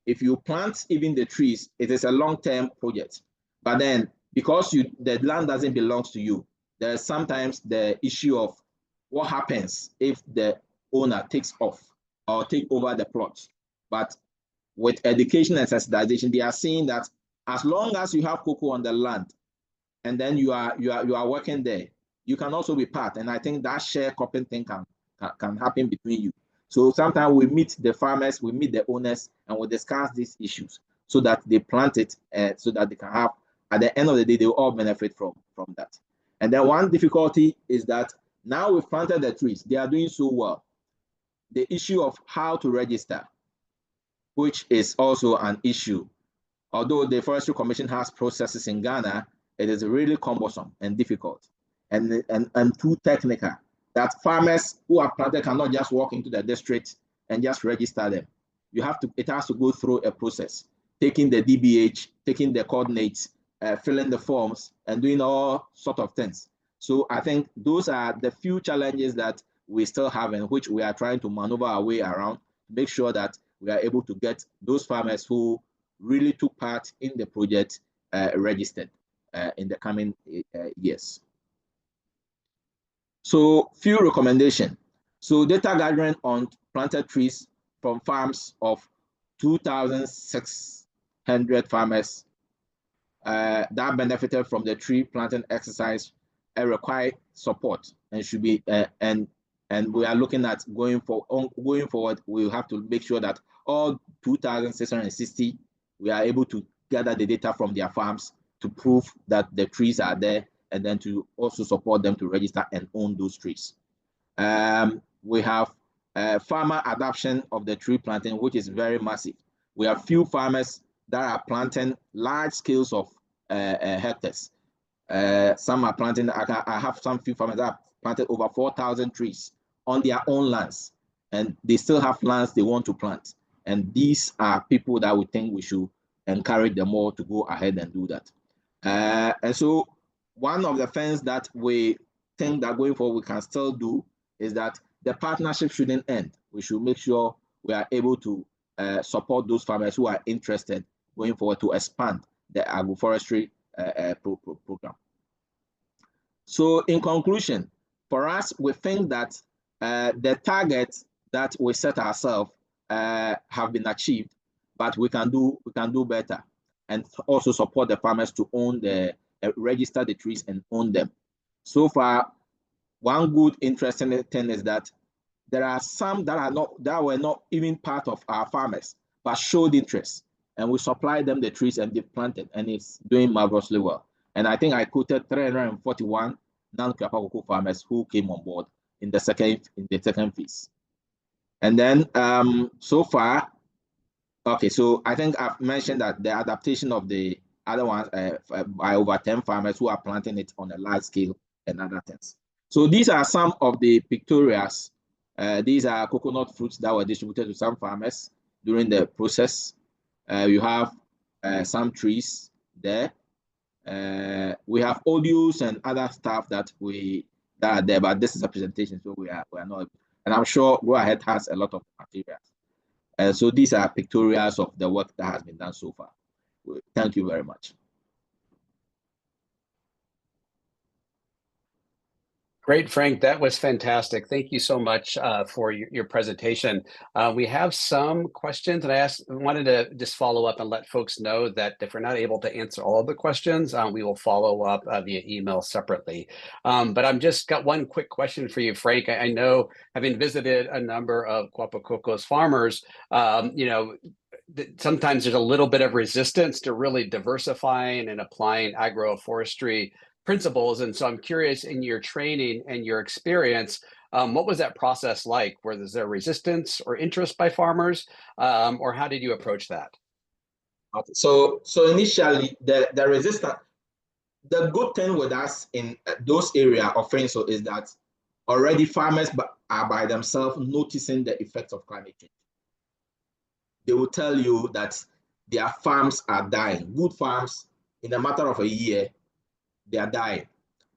[SPEAKER 4] if you plant even the trees, it is a long-term project. But then, because the land doesn't belong to you, there's sometimes the issue of what happens if the owner takes off or take over the plot. But with education and sensitization, they are seeing that as long as you have cocoa on the land, and then you are working there, you can also be part. And I think that sharecropping thing can happen between you. So sometimes we meet the farmers, we meet the owners, and we discuss these issues so that they plant it, so that they can have, at the end of the day, they will all benefit from that. And then one difficulty is that now we've planted the trees, they are doing so well. The issue of how to register, which is also an issue. Although the Forestry Commission has processes in Ghana, it is really cumbersome and difficult and too technical, that farmers who are planted cannot just walk into the district and just register them. It has to go through a process, taking the DBH, taking the coordinates, filling the forms, and doing all sort of things. So I think those are the few challenges that we still have, and which we are trying to maneuver our way around to make sure that we are able to get those farmers who really took part in the project registered in the coming years. So few recommendations. So data gathering on planted trees from farms of 2,600 farmers that benefited from the tree planting exercise require support, and should be and we are looking at going forward. We have to make sure that all 2,660 we are able to gather the data from their farms to prove that the trees are there, and then to also support them to register and own those trees. We have farmer adoption of the tree planting, which is very massive. We have few farmers that are planting large scales of hectares. Some are planting, I have some few farmers that have planted over 4,000 trees on their own lands, and they still have lands they want to plant. And these are people that we think we should encourage them more to go ahead and do that. And so one of the things that we think that going forward we can still do is that the partnership shouldn't end. We should make sure we are able to support those farmers who are interested going forward to expand the agroforestry program. So in conclusion, for us, we think that the targets that we set ourselves have been achieved, but we can do better, and also support the farmers to own register the trees and own them. So far, one good interesting thing is that there are some that were not even part of our farmers, but showed interest, and we supplied them the trees and they planted, and it's doing marvelously well. And I think I quoted 341 non-Kuapa Kokoo farmers who came on board in the second phase. And then so far, okay, so I think I've mentioned that the adaptation of the other ones by over 10 farmers who are planting it on a large scale and other things. So these are some of the pictorials These are coconut fruits that were distributed to some farmers during the process. You have some trees there. We have audios and other stuff that are there, but this is a presentation, so we are not. And I'm sure Go Ahead has a lot of materials. So these are pictorials of the work that has been done so far. Thank you very much.
[SPEAKER 1] Great, Frank. That was fantastic. Thank you so much for your presentation. We have some questions, and I wanted to just follow up and let folks know that if we're not able to answer all of the questions, we will follow up via email separately. But I've just got one quick question for you, Frank. I know, having visited a number of Kuapa Kokoo's farmers, you know, sometimes there's a little bit of resistance to really diversifying and applying agroforestry principles. And so I'm curious, in your training and your experience, what was that process like? Was there resistance or interest by farmers, or how did you approach that?
[SPEAKER 4] So initially, the resistance, the good thing with us in those areas of Frenso is that already farmers are by themselves noticing the effects of climate change. They will tell you that their farms are dying. Good farms, in a matter of a year, they are dying.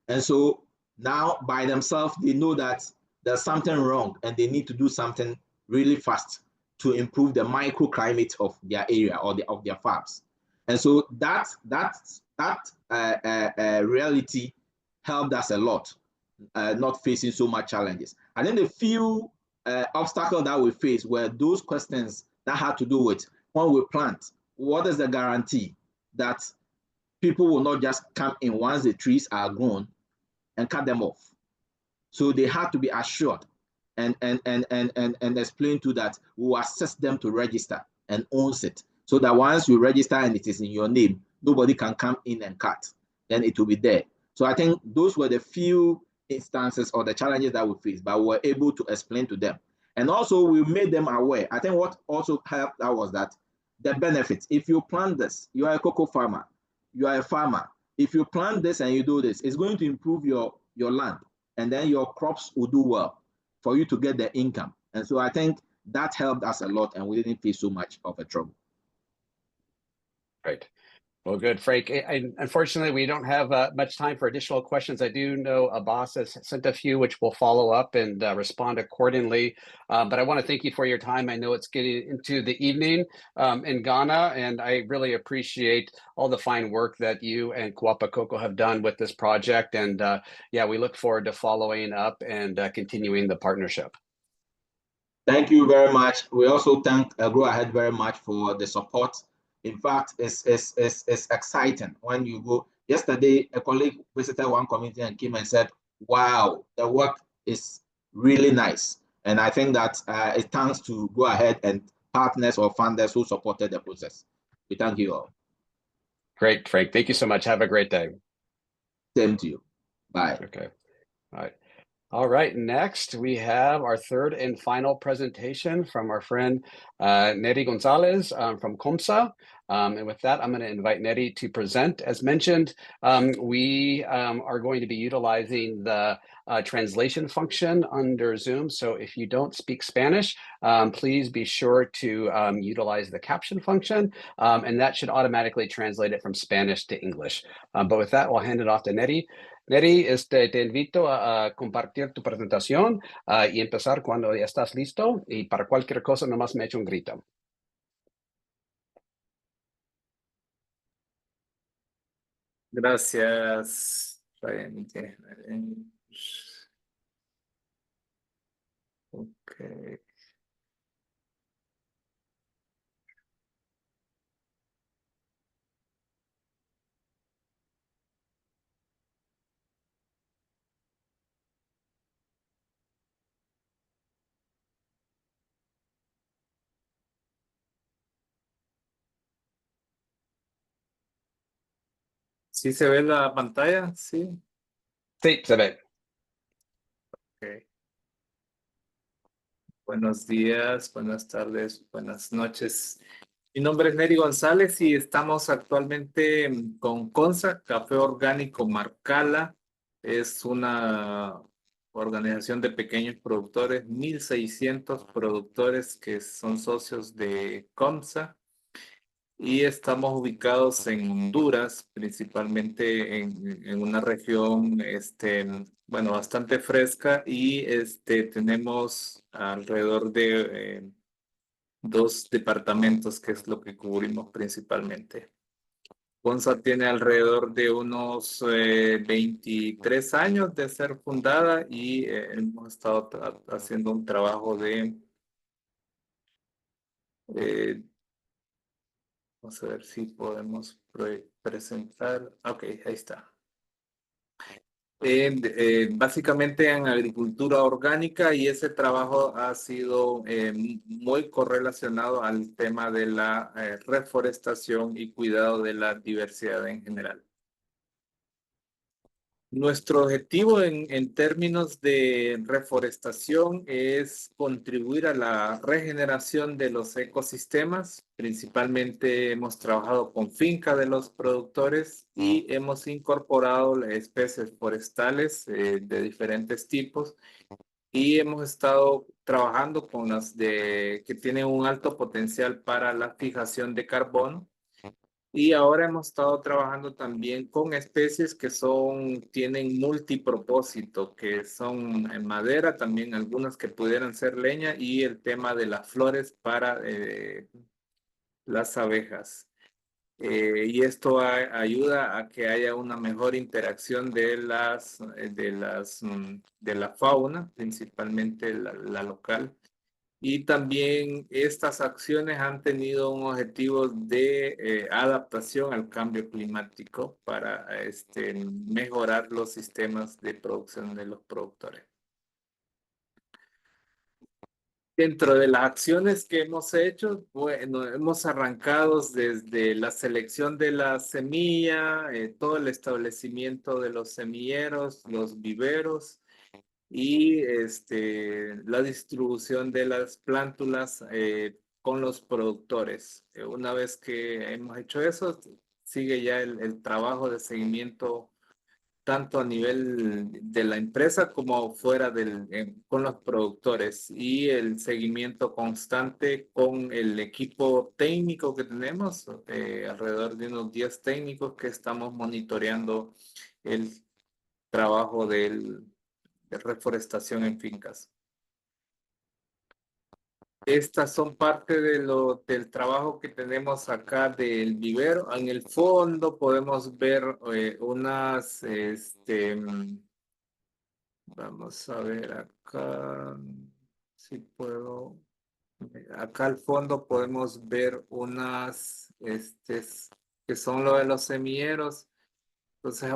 [SPEAKER 4] And so now by themselves, they know that there's something wrong and they need to do something really fast to improve the microclimate of their area or of their farms. And so that reality helped us a lot, not facing so much challenges. And then the few obstacles that we faced were those questions that had to do with, when we plant, what is the guarantee that people will not just come in once the trees are grown and cut them off? So they had to be assured and explain to that we will assess them to register and owns it, so that once you register and it is in your name, nobody can come in and cut. Then it will be there. So I think those were the few instances or the challenges that we faced, but we were able to explain to them. And also we made them aware. I think what also helped that was that the benefits. If you plant this, you are a cocoa farmer, you are a farmer. If you plant this and you do this, it's going to improve your land, and then your crops will do well for you to get the income. And so I think that helped us a lot, and we didn't face so much of a trouble.
[SPEAKER 1] Right. Well, good, Frank. Unfortunately, we don't have much time for additional questions. I do know Abbas has sent a few, which we'll follow up and respond accordingly. But I want to thank you for your time. I know it's getting into the evening in Ghana, and I really appreciate all the fine work that you and Kuapa Kokoo have done with this project. And yeah, we look forward to following up and continuing the partnership.
[SPEAKER 4] Thank you very much. We also thank Go Ahead very much for the support. In fact, it's exciting when you go. Yesterday, a colleague visited one community and came and said, wow, the work is really nice. And I think that it's thanks to Go Ahead and partners or funders who supported the process. We thank you all.
[SPEAKER 1] Great, Frank. Thank you so much. Have a great day.
[SPEAKER 4] Same to you. Bye.
[SPEAKER 1] Okay. All right. All right, next we have our third and final presentation from our friend Neri Gonzalez from COMSA. And with that, I'm going to invite Neri to present. As mentioned, we are going to be utilizing the translation function under Zoom. So if you don't speak Spanish, please be sure to utilize the caption function, and that should automatically translate it from Spanish to English. But with that, we'll hand it off to Neri. Neri, te invito a compartir tu presentación y empezar cuando ya estás listo, y para cualquier cosa nomás me echo un grito.
[SPEAKER 5] Gracias, Ryan. Okay. ¿Sí se ve la pantalla? Sí.
[SPEAKER 1] Sí, se ve.
[SPEAKER 5] Okay. Buenos días, buenas tardes, buenas noches. Mi nombre es Neri González y estamos actualmente con COMSA, Café Orgánico Marcala. Es una organización de pequeños productores, 1.600 productores que son socios de COMSA. Y estamos ubicados en Honduras, principalmente en una región, bueno, bastante fresca y tenemos alrededor de 2 departamentos, que es lo que cubrimos principalmente. COMSA tiene alrededor de unos 23 años de ser fundada y hemos estado haciendo un trabajo de vamos a ver si podemos presentar. Ok, ahí está. Básicamente en agricultura orgánica, y ese trabajo ha sido muy correlacionado al tema de la reforestación y cuidado de la diversidad en general. Nuestro objetivo en términos de reforestación es contribuir a la regeneración de los ecosistemas. Principalmente hemos trabajado con finca de los productores y hemos incorporado especies forestales de diferentes tipos, y hemos estado trabajando con las que tienen un alto potencial para la fijación de carbono. Y ahora hemos estado trabajando también con especies que tienen multipropósito, que son en madera, también algunas que pudieran ser leña, y el tema de las flores para las abejas. Y esto ayuda a que haya una mejor interacción de la fauna, principalmente la local. Y también estas acciones han tenido un objetivo de adaptación al cambio climático para mejorar los sistemas de producción de los productores. Dentro de las acciones que hemos hecho, bueno, hemos arrancado desde la selección de la semilla, todo el establecimiento de los semilleros, los viveros, y la distribución de las plántulas con los productores. Una vez que hemos hecho eso, sigue ya el trabajo de seguimiento tanto a nivel de la empresa como fuera con los productores, y el seguimiento constante con el equipo técnico que tenemos, alrededor de unos 10 técnicos que estamos monitoreando el trabajo de reforestación en fincas. Estas son parte del trabajo que tenemos acá del vivero. En el fondo podemos ver vamos a ver acá, si puedo. Acá al fondo podemos ver que son lo de los semilleros. Entonces,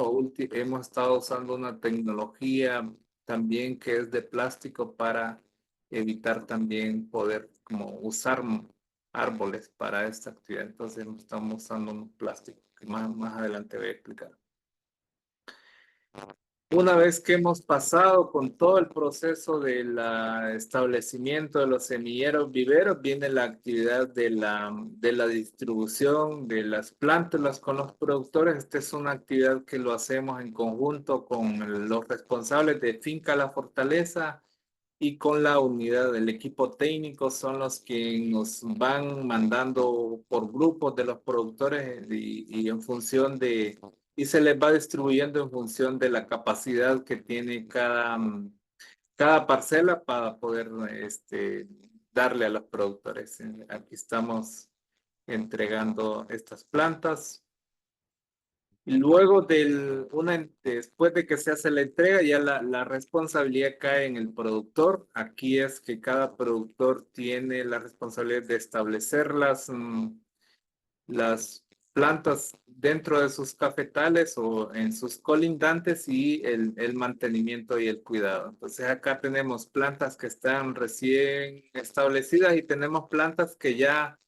[SPEAKER 5] hemos estado usando una tecnología también que es de plástico para evitar también poder como usar árboles para esta actividad. Entonces, estamos usando un plástico que más adelante voy a explicar. Una vez que hemos pasado con todo el proceso del establecimiento de los semilleros viveros, viene la actividad de la distribución de las plántulas con los productores. Esta es una actividad que lo hacemos en conjunto con los responsables de Finca La Fortaleza y con la unidad del equipo técnico. Son los que nos van mandando por grupos de los productores y en función y se les va distribuyendo en función de la capacidad que tiene cada parcela para poder darle a los productores. Aquí estamos entregando estas plantas. Y luego después de que se hace la entrega, ya la responsabilidad cae en el productor. Aquí es que cada productor tiene la responsabilidad de establecer las plantas dentro de sus cafetales o en sus colindantes, y el mantenimiento y el cuidado. Entonces acá tenemos plantas que están recién establecidas y tenemos plantas que ya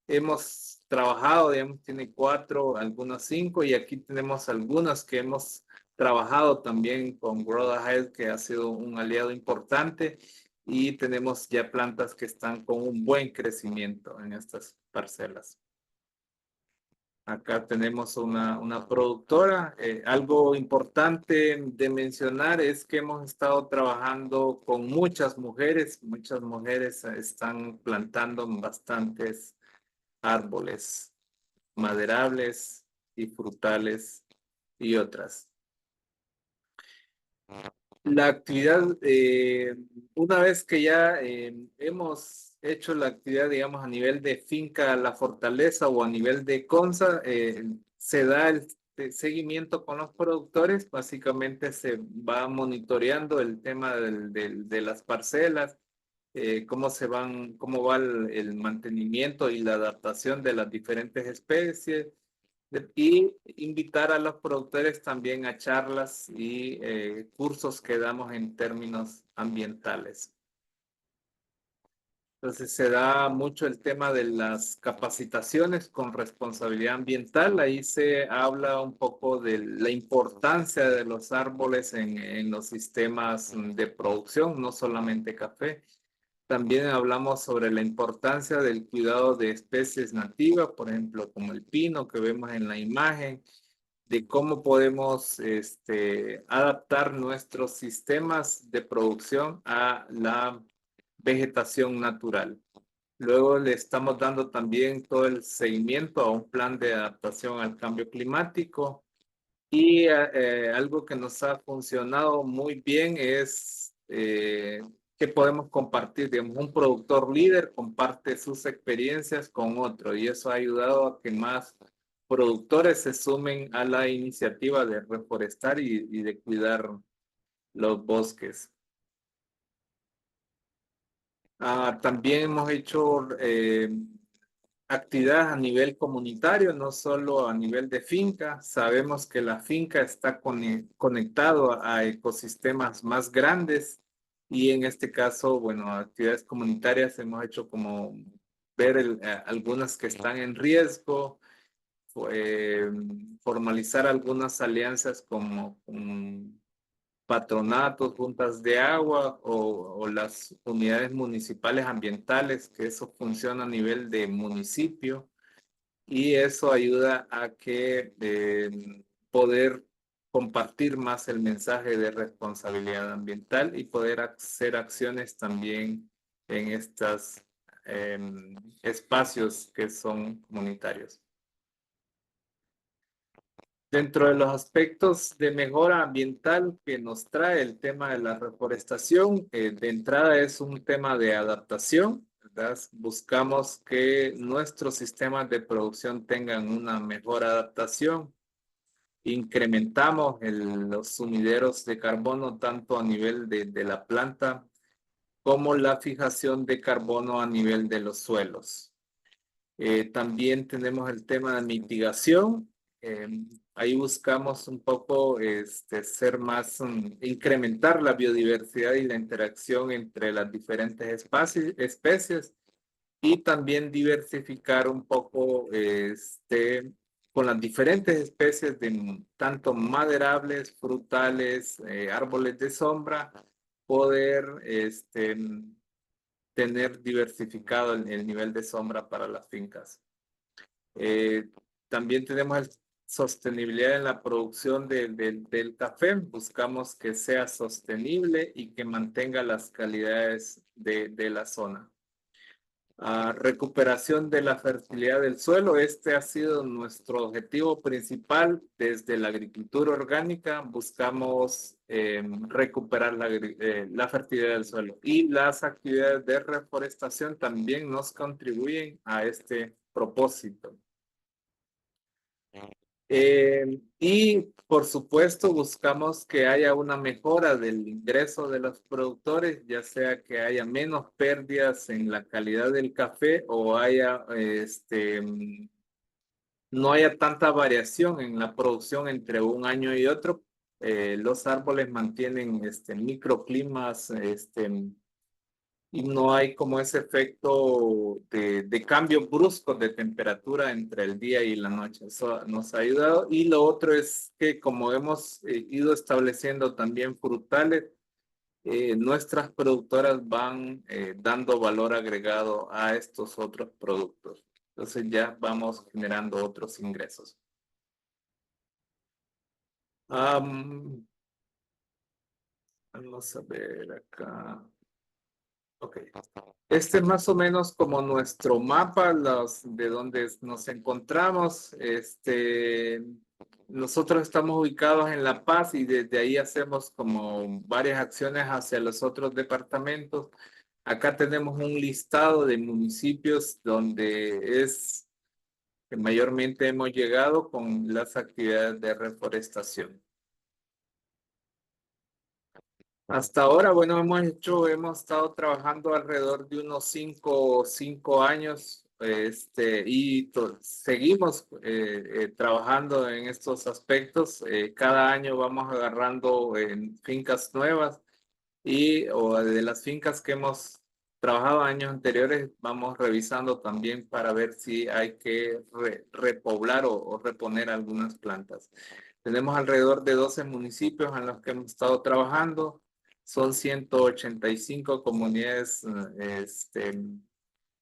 [SPEAKER 5] hemos trabajado, digamos, tiene 4, algunas 5, y aquí tenemos algunas que hemos trabajado también con Grow Ahead, que ha sido un aliado importante, y tenemos ya plantas que están con un buen crecimiento en estas parcelas. Acá tenemos una productora. Algo importante de mencionar es que hemos estado trabajando con muchas mujeres. Muchas mujeres están plantando bastantes árboles maderables y frutales y otras. La actividad, una vez que ya hemos hecho la actividad, digamos, a nivel de finca La Fortaleza o a nivel de COMSA, se da el seguimiento con los productores. Básicamente se va monitoreando el tema de las parcelas, cómo va el mantenimiento y la adaptación de las diferentes especies y invitar a los productores también a charlas y cursos que damos en términos ambientales. Entonces se da mucho el tema de las capacitaciones con responsabilidad ambiental. Ahí se habla un poco de la importancia de los árboles en los sistemas de producción, no solamente café. También hablamos sobre la importancia del cuidado de especies nativas, por ejemplo, como el pino que vemos en la imagen, de cómo podemos adaptar nuestros sistemas de producción a la vegetación natural. Luego le estamos dando también todo el seguimiento a un plan de adaptación al cambio climático. Y algo que nos ha funcionado muy bien es que podemos compartir, digamos, un productor líder comparte sus experiencias con otro y eso ha ayudado a que más productores se sumen a la iniciativa de reforestar y de cuidar los bosques. También hemos hecho actividades a nivel comunitario, no solo a nivel de finca. Sabemos que la finca está conectado a ecosistemas más grandes y en este caso, bueno, actividades comunitarias hemos hecho como ver algunas que están en riesgo, formalizar algunas alianzas como patronatos, juntas de agua o las unidades municipales ambientales, que eso funciona a nivel de municipio y eso ayuda a que poder compartir más el mensaje de responsabilidad ambiental y poder hacer acciones también en estos espacios que son comunitarios. Dentro de los aspectos de mejora ambiental que nos trae el tema de la reforestación, de entrada es un tema de adaptación, ¿verdad? Buscamos que nuestros sistemas de producción tengan una mejor adaptación. Incrementamos los sumideros de carbono tanto a nivel de la planta como la fijación de carbono a nivel de los suelos. También tenemos el tema de mitigación. Ahí buscamos un poco ser más, incrementar la biodiversidad y la interacción entre las diferentes especies y también diversificar un poco con las diferentes especies de tanto maderables, frutales, árboles de sombra, poder tener diversificado el nivel de sombra para las fincas. También tenemos sostenibilidad en la producción del café. Buscamos que sea sostenible y que mantenga las calidades de la zona. Recuperación de la fertilidad del suelo. Este ha sido nuestro objetivo principal desde la agricultura orgánica. Buscamos recuperar la fertilidad del suelo y las actividades de reforestación también nos contribuyen a este propósito. Y por supuesto buscamos que haya una mejora del ingreso de los productores, ya sea que haya menos pérdidas en la calidad del café o haya no haya tanta variación en la producción entre un año y otro. Los árboles mantienen microclimas y no hay como ese efecto de cambios bruscos de temperatura entre el día y la noche. Eso nos ha ayudado. Y lo otro es que como hemos ido estableciendo también frutales, nuestras productoras van dando valor agregado a estos otros productos. Entonces ya vamos generando otros ingresos. Vamos a ver acá. Ok. Este es más o menos como nuestro mapa, de donde nos encontramos. Nosotros estamos ubicados en La Paz y desde ahí hacemos como varias acciones hacia los otros departamentos. Acá tenemos un listado de municipios donde es que mayormente hemos llegado con las actividades de reforestación. Hasta ahora, bueno, hemos estado trabajando alrededor de unos 5 años, y seguimos trabajando en estos aspectos. Cada año vamos agarrando en fincas nuevas o de las fincas que hemos trabajado años anteriores, vamos revisando también para ver si hay que repoblar o reponer algunas plantas. Tenemos alrededor de 12 municipios en los que hemos estado trabajando. Son 185 comunidades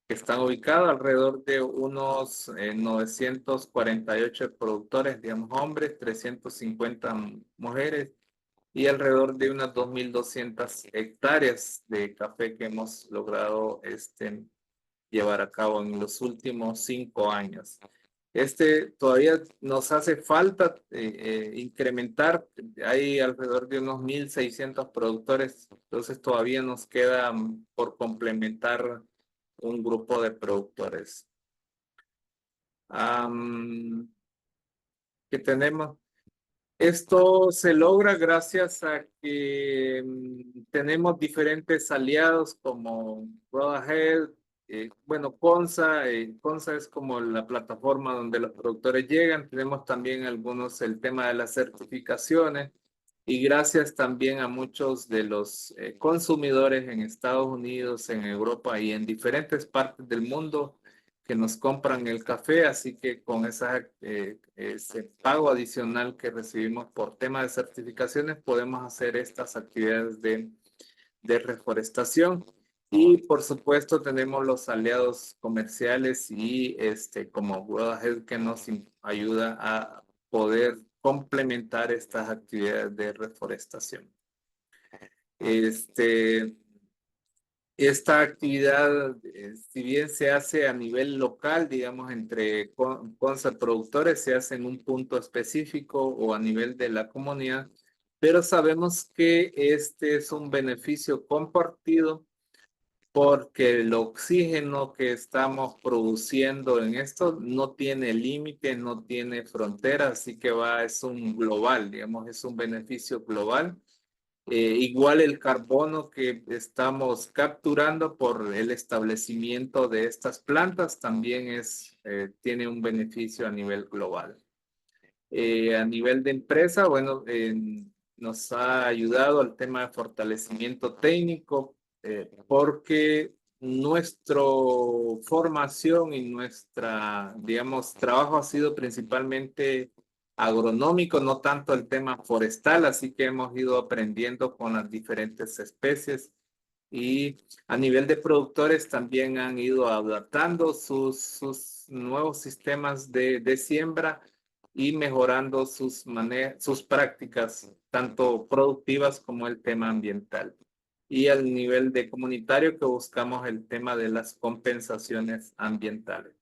[SPEAKER 5] que están ubicadas, alrededor de unos 948 productores, digamos hombres, 350 mujeres y alrededor de unas 2.200 hectáreas de café que hemos logrado llevar a cabo en los últimos 5 años. Todavía nos hace falta incrementar, hay alrededor de unos 1.600 productores, entonces todavía nos queda por complementar un grupo de productores. ¿Qué tenemos? Esto se logra gracias a que tenemos diferentes aliados como Road Ahead, bueno, COMSA. COMSA es como la plataforma donde los productores llegan. Tenemos también el tema de las certificaciones y gracias también a muchos de los consumidores en Estados Unidos, en Europa y en diferentes partes del mundo que nos compran el café, así que con ese pago adicional que recibimos por tema de certificaciones podemos hacer estas actividades de reforestación. Y por supuesto tenemos los aliados comerciales y como World Health que nos ayuda a poder complementar estas actividades de reforestación. Esta actividad, si bien se hace a nivel local, digamos, entre COMSA productores, se hace en un punto específico o a nivel de la comunidad, pero sabemos que este es un beneficio compartido porque el oxígeno que estamos produciendo en esto no tiene límite, no tiene frontera, así que es un global, digamos, es un beneficio global. Igual el carbono que estamos capturando por el establecimiento de estas plantas también tiene un beneficio a nivel global. A nivel de empresa, bueno, nos ha ayudado el tema de fortalecimiento técnico porque nuestra formación y digamos, trabajo ha sido principalmente agronómico, no tanto el tema forestal, así que hemos ido aprendiendo con las diferentes especies y a nivel de productores también han ido adaptando sus nuevos sistemas de siembra y mejorando sus prácticas, tanto productivas como el tema ambiental. Y al nivel de comunitario que buscamos el tema de las compensaciones ambientales.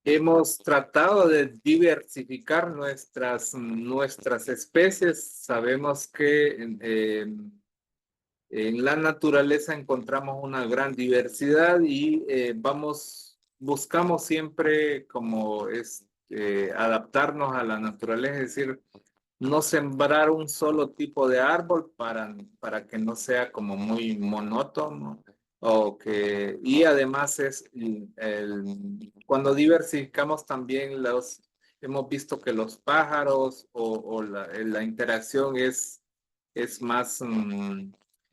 [SPEAKER 5] Hemos tratado de diversificar nuestras especies. Sabemos que en la naturaleza encontramos una gran diversidad y buscamos siempre como adaptarnos a la naturaleza, es decir, no sembrar un solo tipo de árbol para que no sea como muy monótono y además cuando diversificamos también hemos visto que los pájaros o la interacción es más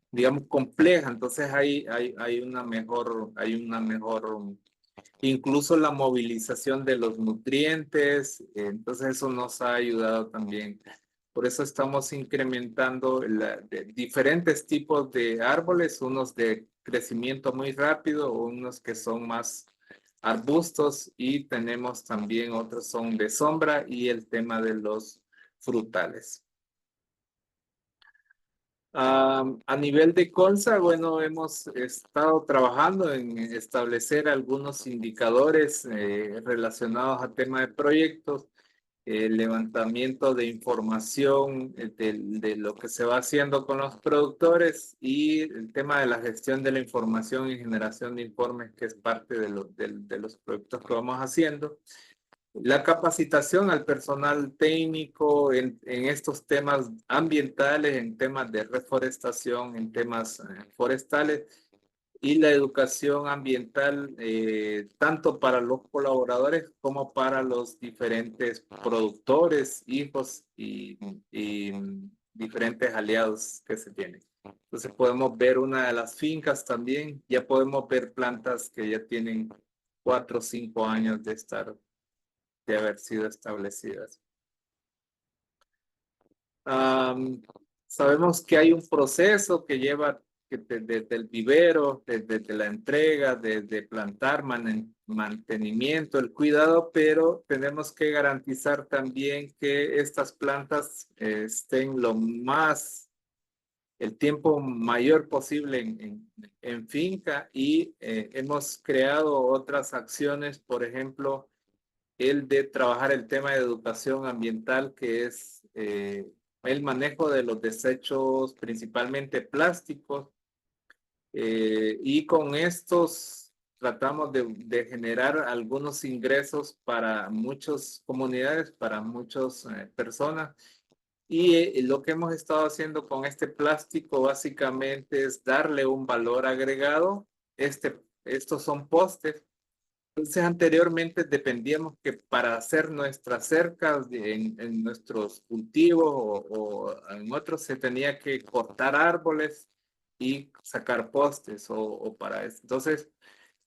[SPEAKER 5] digamos compleja, entonces hay una mejor incluso la movilización de los nutrientes, entonces eso nos ha ayudado también Por eso estamos incrementando diferentes tipos de árboles, unos de crecimiento muy rápido, unos que son más arbustos y tenemos también otros son de sombra y el tema de los frutales. A nivel de COMSA, bueno, hemos estado trabajando en establecer algunos indicadores relacionados a tema de proyectos, levantamiento de información de lo que se va haciendo con los productores y el tema de la gestión de la información y generación de informes, que es parte de los proyectos que vamos haciendo. La capacitación al personal técnico en estos temas ambientales, en temas de reforestación, en temas forestales y la educación ambiental, tanto para los colaboradores como para los diferentes productores, hijos y diferentes aliados que se tienen. Entonces podemos ver una de las fincas también, ya podemos ver plantas que ya tienen 4 o 5 años de haber sido establecidas. Sabemos que hay un proceso que lleva desde el vivero, desde la entrega, desde plantar, mantenimiento, el cuidado, pero tenemos que garantizar también que estas plantas estén el tiempo mayor posible en finca y hemos creado otras acciones, por ejemplo, el de trabajar el tema de educación ambiental, que es el manejo de los desechos, principalmente plásticos, y con estos tratamos de generar algunos ingresos para muchas comunidades, para muchas personas. Y lo que hemos estado haciendo con este plástico básicamente es darle un valor agregado. Estos son postes. Entonces, anteriormente dependíamos que para hacer nuestras cercas en nuestros cultivos o en otros se tenía que cortar árboles y sacar postes o para eso. Entonces,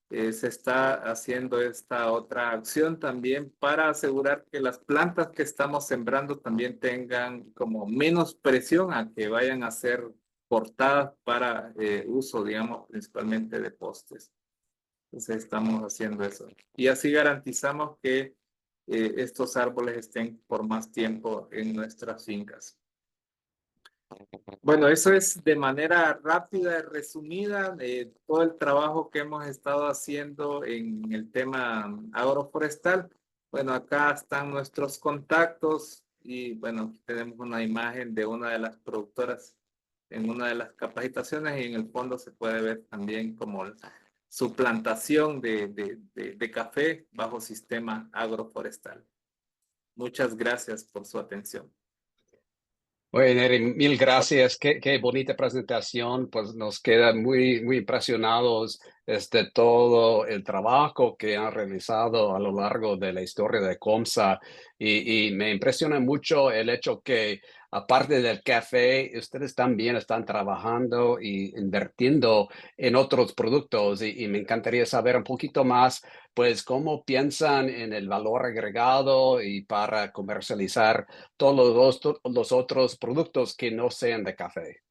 [SPEAKER 5] se está haciendo esta otra acción también para asegurar que las plantas que estamos sembrando también tengan como menos presión a que vayan a ser cortadas para uso, digamos, principalmente de postes. Entonces estamos haciendo eso. Y así garantizamos que estos árboles estén por más tiempo en nuestras fincas. Bueno, eso es de manera rápida y resumida todo el trabajo que hemos estado haciendo en el tema agroforestal. Bueno, acá están nuestros contactos y bueno, tenemos una imagen de una de las productoras en una de las capacitaciones y en el fondo se puede ver también como su plantación de café bajo sistema agroforestal. Muchas gracias por su atención.
[SPEAKER 1] Oye, Neri, mil gracias. Qué bonita presentación. Pues nos queda muy impresionados todo el trabajo que han realizado a lo largo de la historia de COMSA. Y me impresiona mucho el hecho que, aparte del café, ustedes también están trabajando y invirtiendo en otros productos. Y me encantaría saber un poquito más, pues, cómo piensan en el valor agregado y para comercializar todos los otros productos que no sean de café.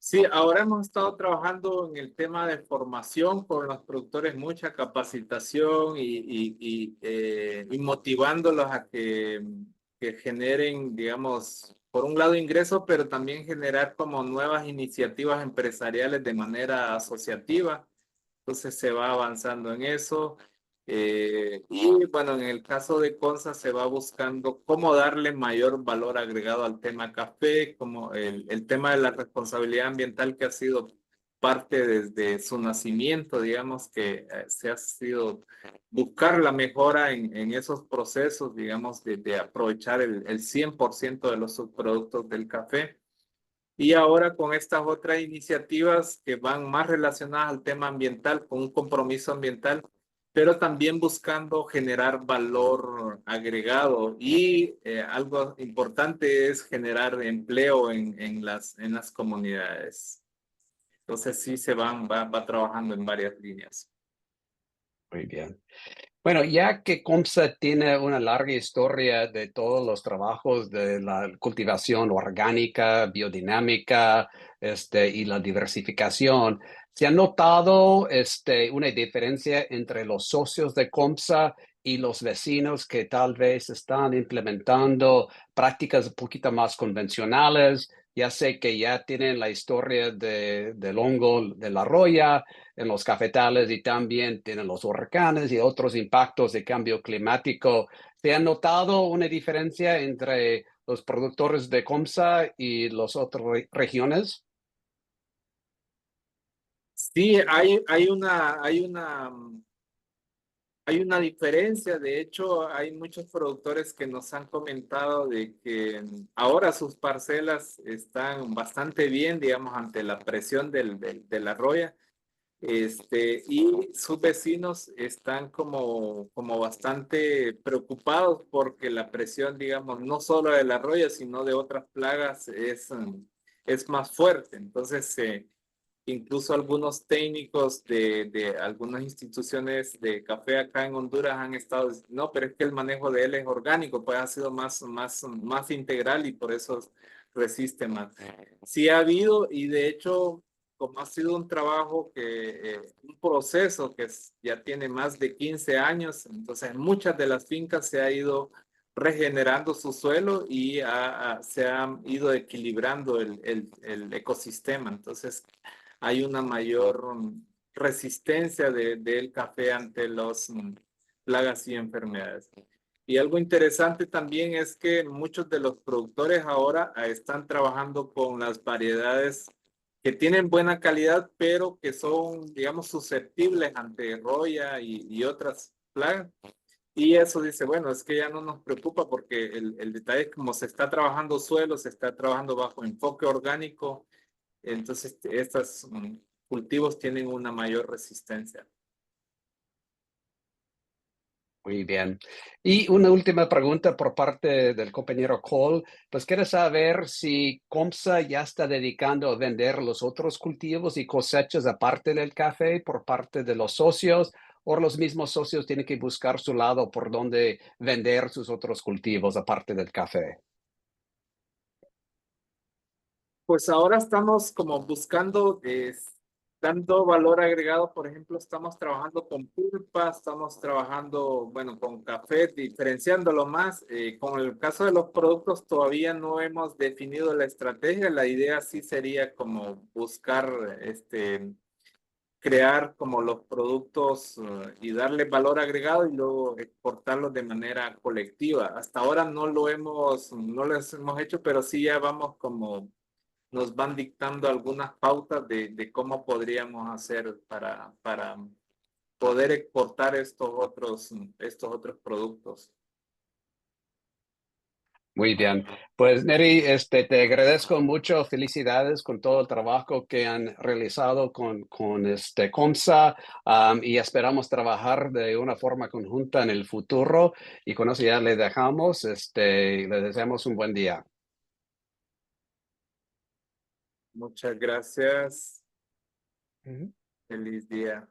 [SPEAKER 5] Sí, ahora hemos estado trabajando en el tema de formación con los productores, mucha capacitación y motivándolos a que generen, digamos, por un lado ingresos, pero también generar como nuevas iniciativas empresariales de manera asociativa. Entonces se va avanzando en eso. Y bueno, en el caso de CONSA se va buscando cómo darle mayor valor agregado al tema café, como el tema de la responsabilidad ambiental que ha sido parte desde su nacimiento, digamos que se ha sido buscar la mejora en esos procesos, digamos, de aprovechar el 100% de los subproductos del café. Y ahora con estas otras iniciativas que van más relacionadas al tema ambiental, con un compromiso ambiental, pero también buscando generar valor agregado y algo importante es generar empleo en las comunidades. Entonces sí se va trabajando en varias líneas.
[SPEAKER 1] Muy bien. Bueno, ya que COMSA tiene una larga historia de todos los trabajos de la cultivación orgánica, biodinámica, y la diversificación, se ha notado, una diferencia entre los socios de COMSA y los vecinos que tal vez están implementando prácticas un poquito más convencionales. Ya sé que ya tienen la historia del hongo de la roya en los cafetales y también tienen los huracanes y otros impactos de cambio climático. ¿Se ha notado una diferencia entre los productores de COMSA y las otras regiones?
[SPEAKER 5] Sí, hay una diferencia. De hecho, hay muchos productores que nos han comentado de que ahora sus parcelas están bastante bien, digamos, ante la presión de la roya. Y sus vecinos están como bastante preocupados porque la presión, digamos, no solo de la roya, sino de otras plagas es más fuerte. Entonces, incluso algunos técnicos de algunas instituciones de café acá en Honduras han estado diciendo, no, pero es que el manejo de él es orgánico, pues ha sido más integral y por eso resiste más. Sí ha habido, y de hecho, como ha sido un trabajo un proceso ya tiene más de 15 años, entonces muchas de las fincas se ha ido regenerando su suelo y se ha ido equilibrando el ecosistema. Entonces, hay una mayor resistencia del café ante las plagas y enfermedades. Y algo interesante también es que muchos de los productores ahora están trabajando con las variedades que tienen buena calidad, pero que son, digamos, susceptibles ante roya y otras plagas. Y eso dice, bueno, es que ya no nos preocupa porque el detalle es como se está trabajando suelo, se está trabajando bajo enfoque orgánico, entonces estos cultivos tienen una mayor resistencia.
[SPEAKER 1] Muy bien. Y una última pregunta por parte del compañero Cole. Pues quiere saber si COMSA ya está dedicando a vender los otros cultivos y cosechas aparte del café por parte de los socios, o los mismos socios tienen que buscar su lado por donde vender sus otros cultivos aparte del café.
[SPEAKER 5] Pues ahora estamos como buscando, dando valor agregado. Por ejemplo, estamos trabajando con pulpa, estamos trabajando, bueno, con café, diferenciándolo más. Con el caso de los productos todavía no hemos definido la estrategia. La idea sí sería como buscar, crear como los productos y darle valor agregado y luego exportarlos de manera colectiva. Hasta ahora no lo hemos hecho, pero sí ya vamos como nos van dictando algunas pautas de cómo podríamos hacer para poder exportar estos otros productos.
[SPEAKER 1] Muy bien. Pues Neri, te agradezco mucho. Felicidades con todo el trabajo que han realizado con COMSA, y esperamos trabajar de una forma conjunta en el futuro. Y con eso ya le dejamos. Le deseamos un buen día.
[SPEAKER 5] Muchas gracias.
[SPEAKER 1] Mhm.
[SPEAKER 5] Feliz día.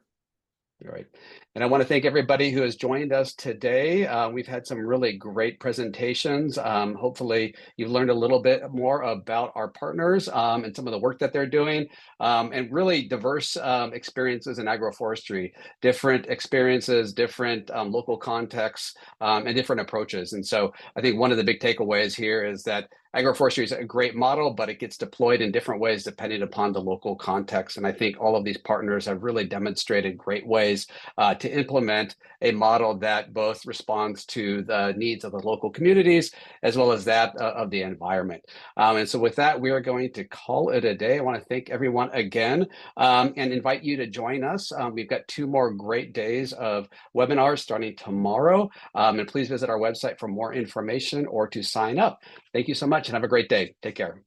[SPEAKER 1] All right. And I want to thank everybody who has joined us today. We've had some really great presentations. Hopefully, you've learned a little bit more about our partners and some of the work that they're doing, and really diverse experiences in agroforestry, different experiences, different local contexts, and different approaches. And so I think one of the big takeaways here is that agroforestry is a great model, but it gets deployed in different ways depending upon the local context. And I think all of these partners have really demonstrated great ways to implement a model that both responds to the needs of the local communities as well as that of the environment. And so with that, we are going to call it a day. I want to thank everyone again and invite you to join us. We've got 2 more great days of webinars starting tomorrow. And please visit our website for more information or to sign up. Thank you so much and have a great day. Take care.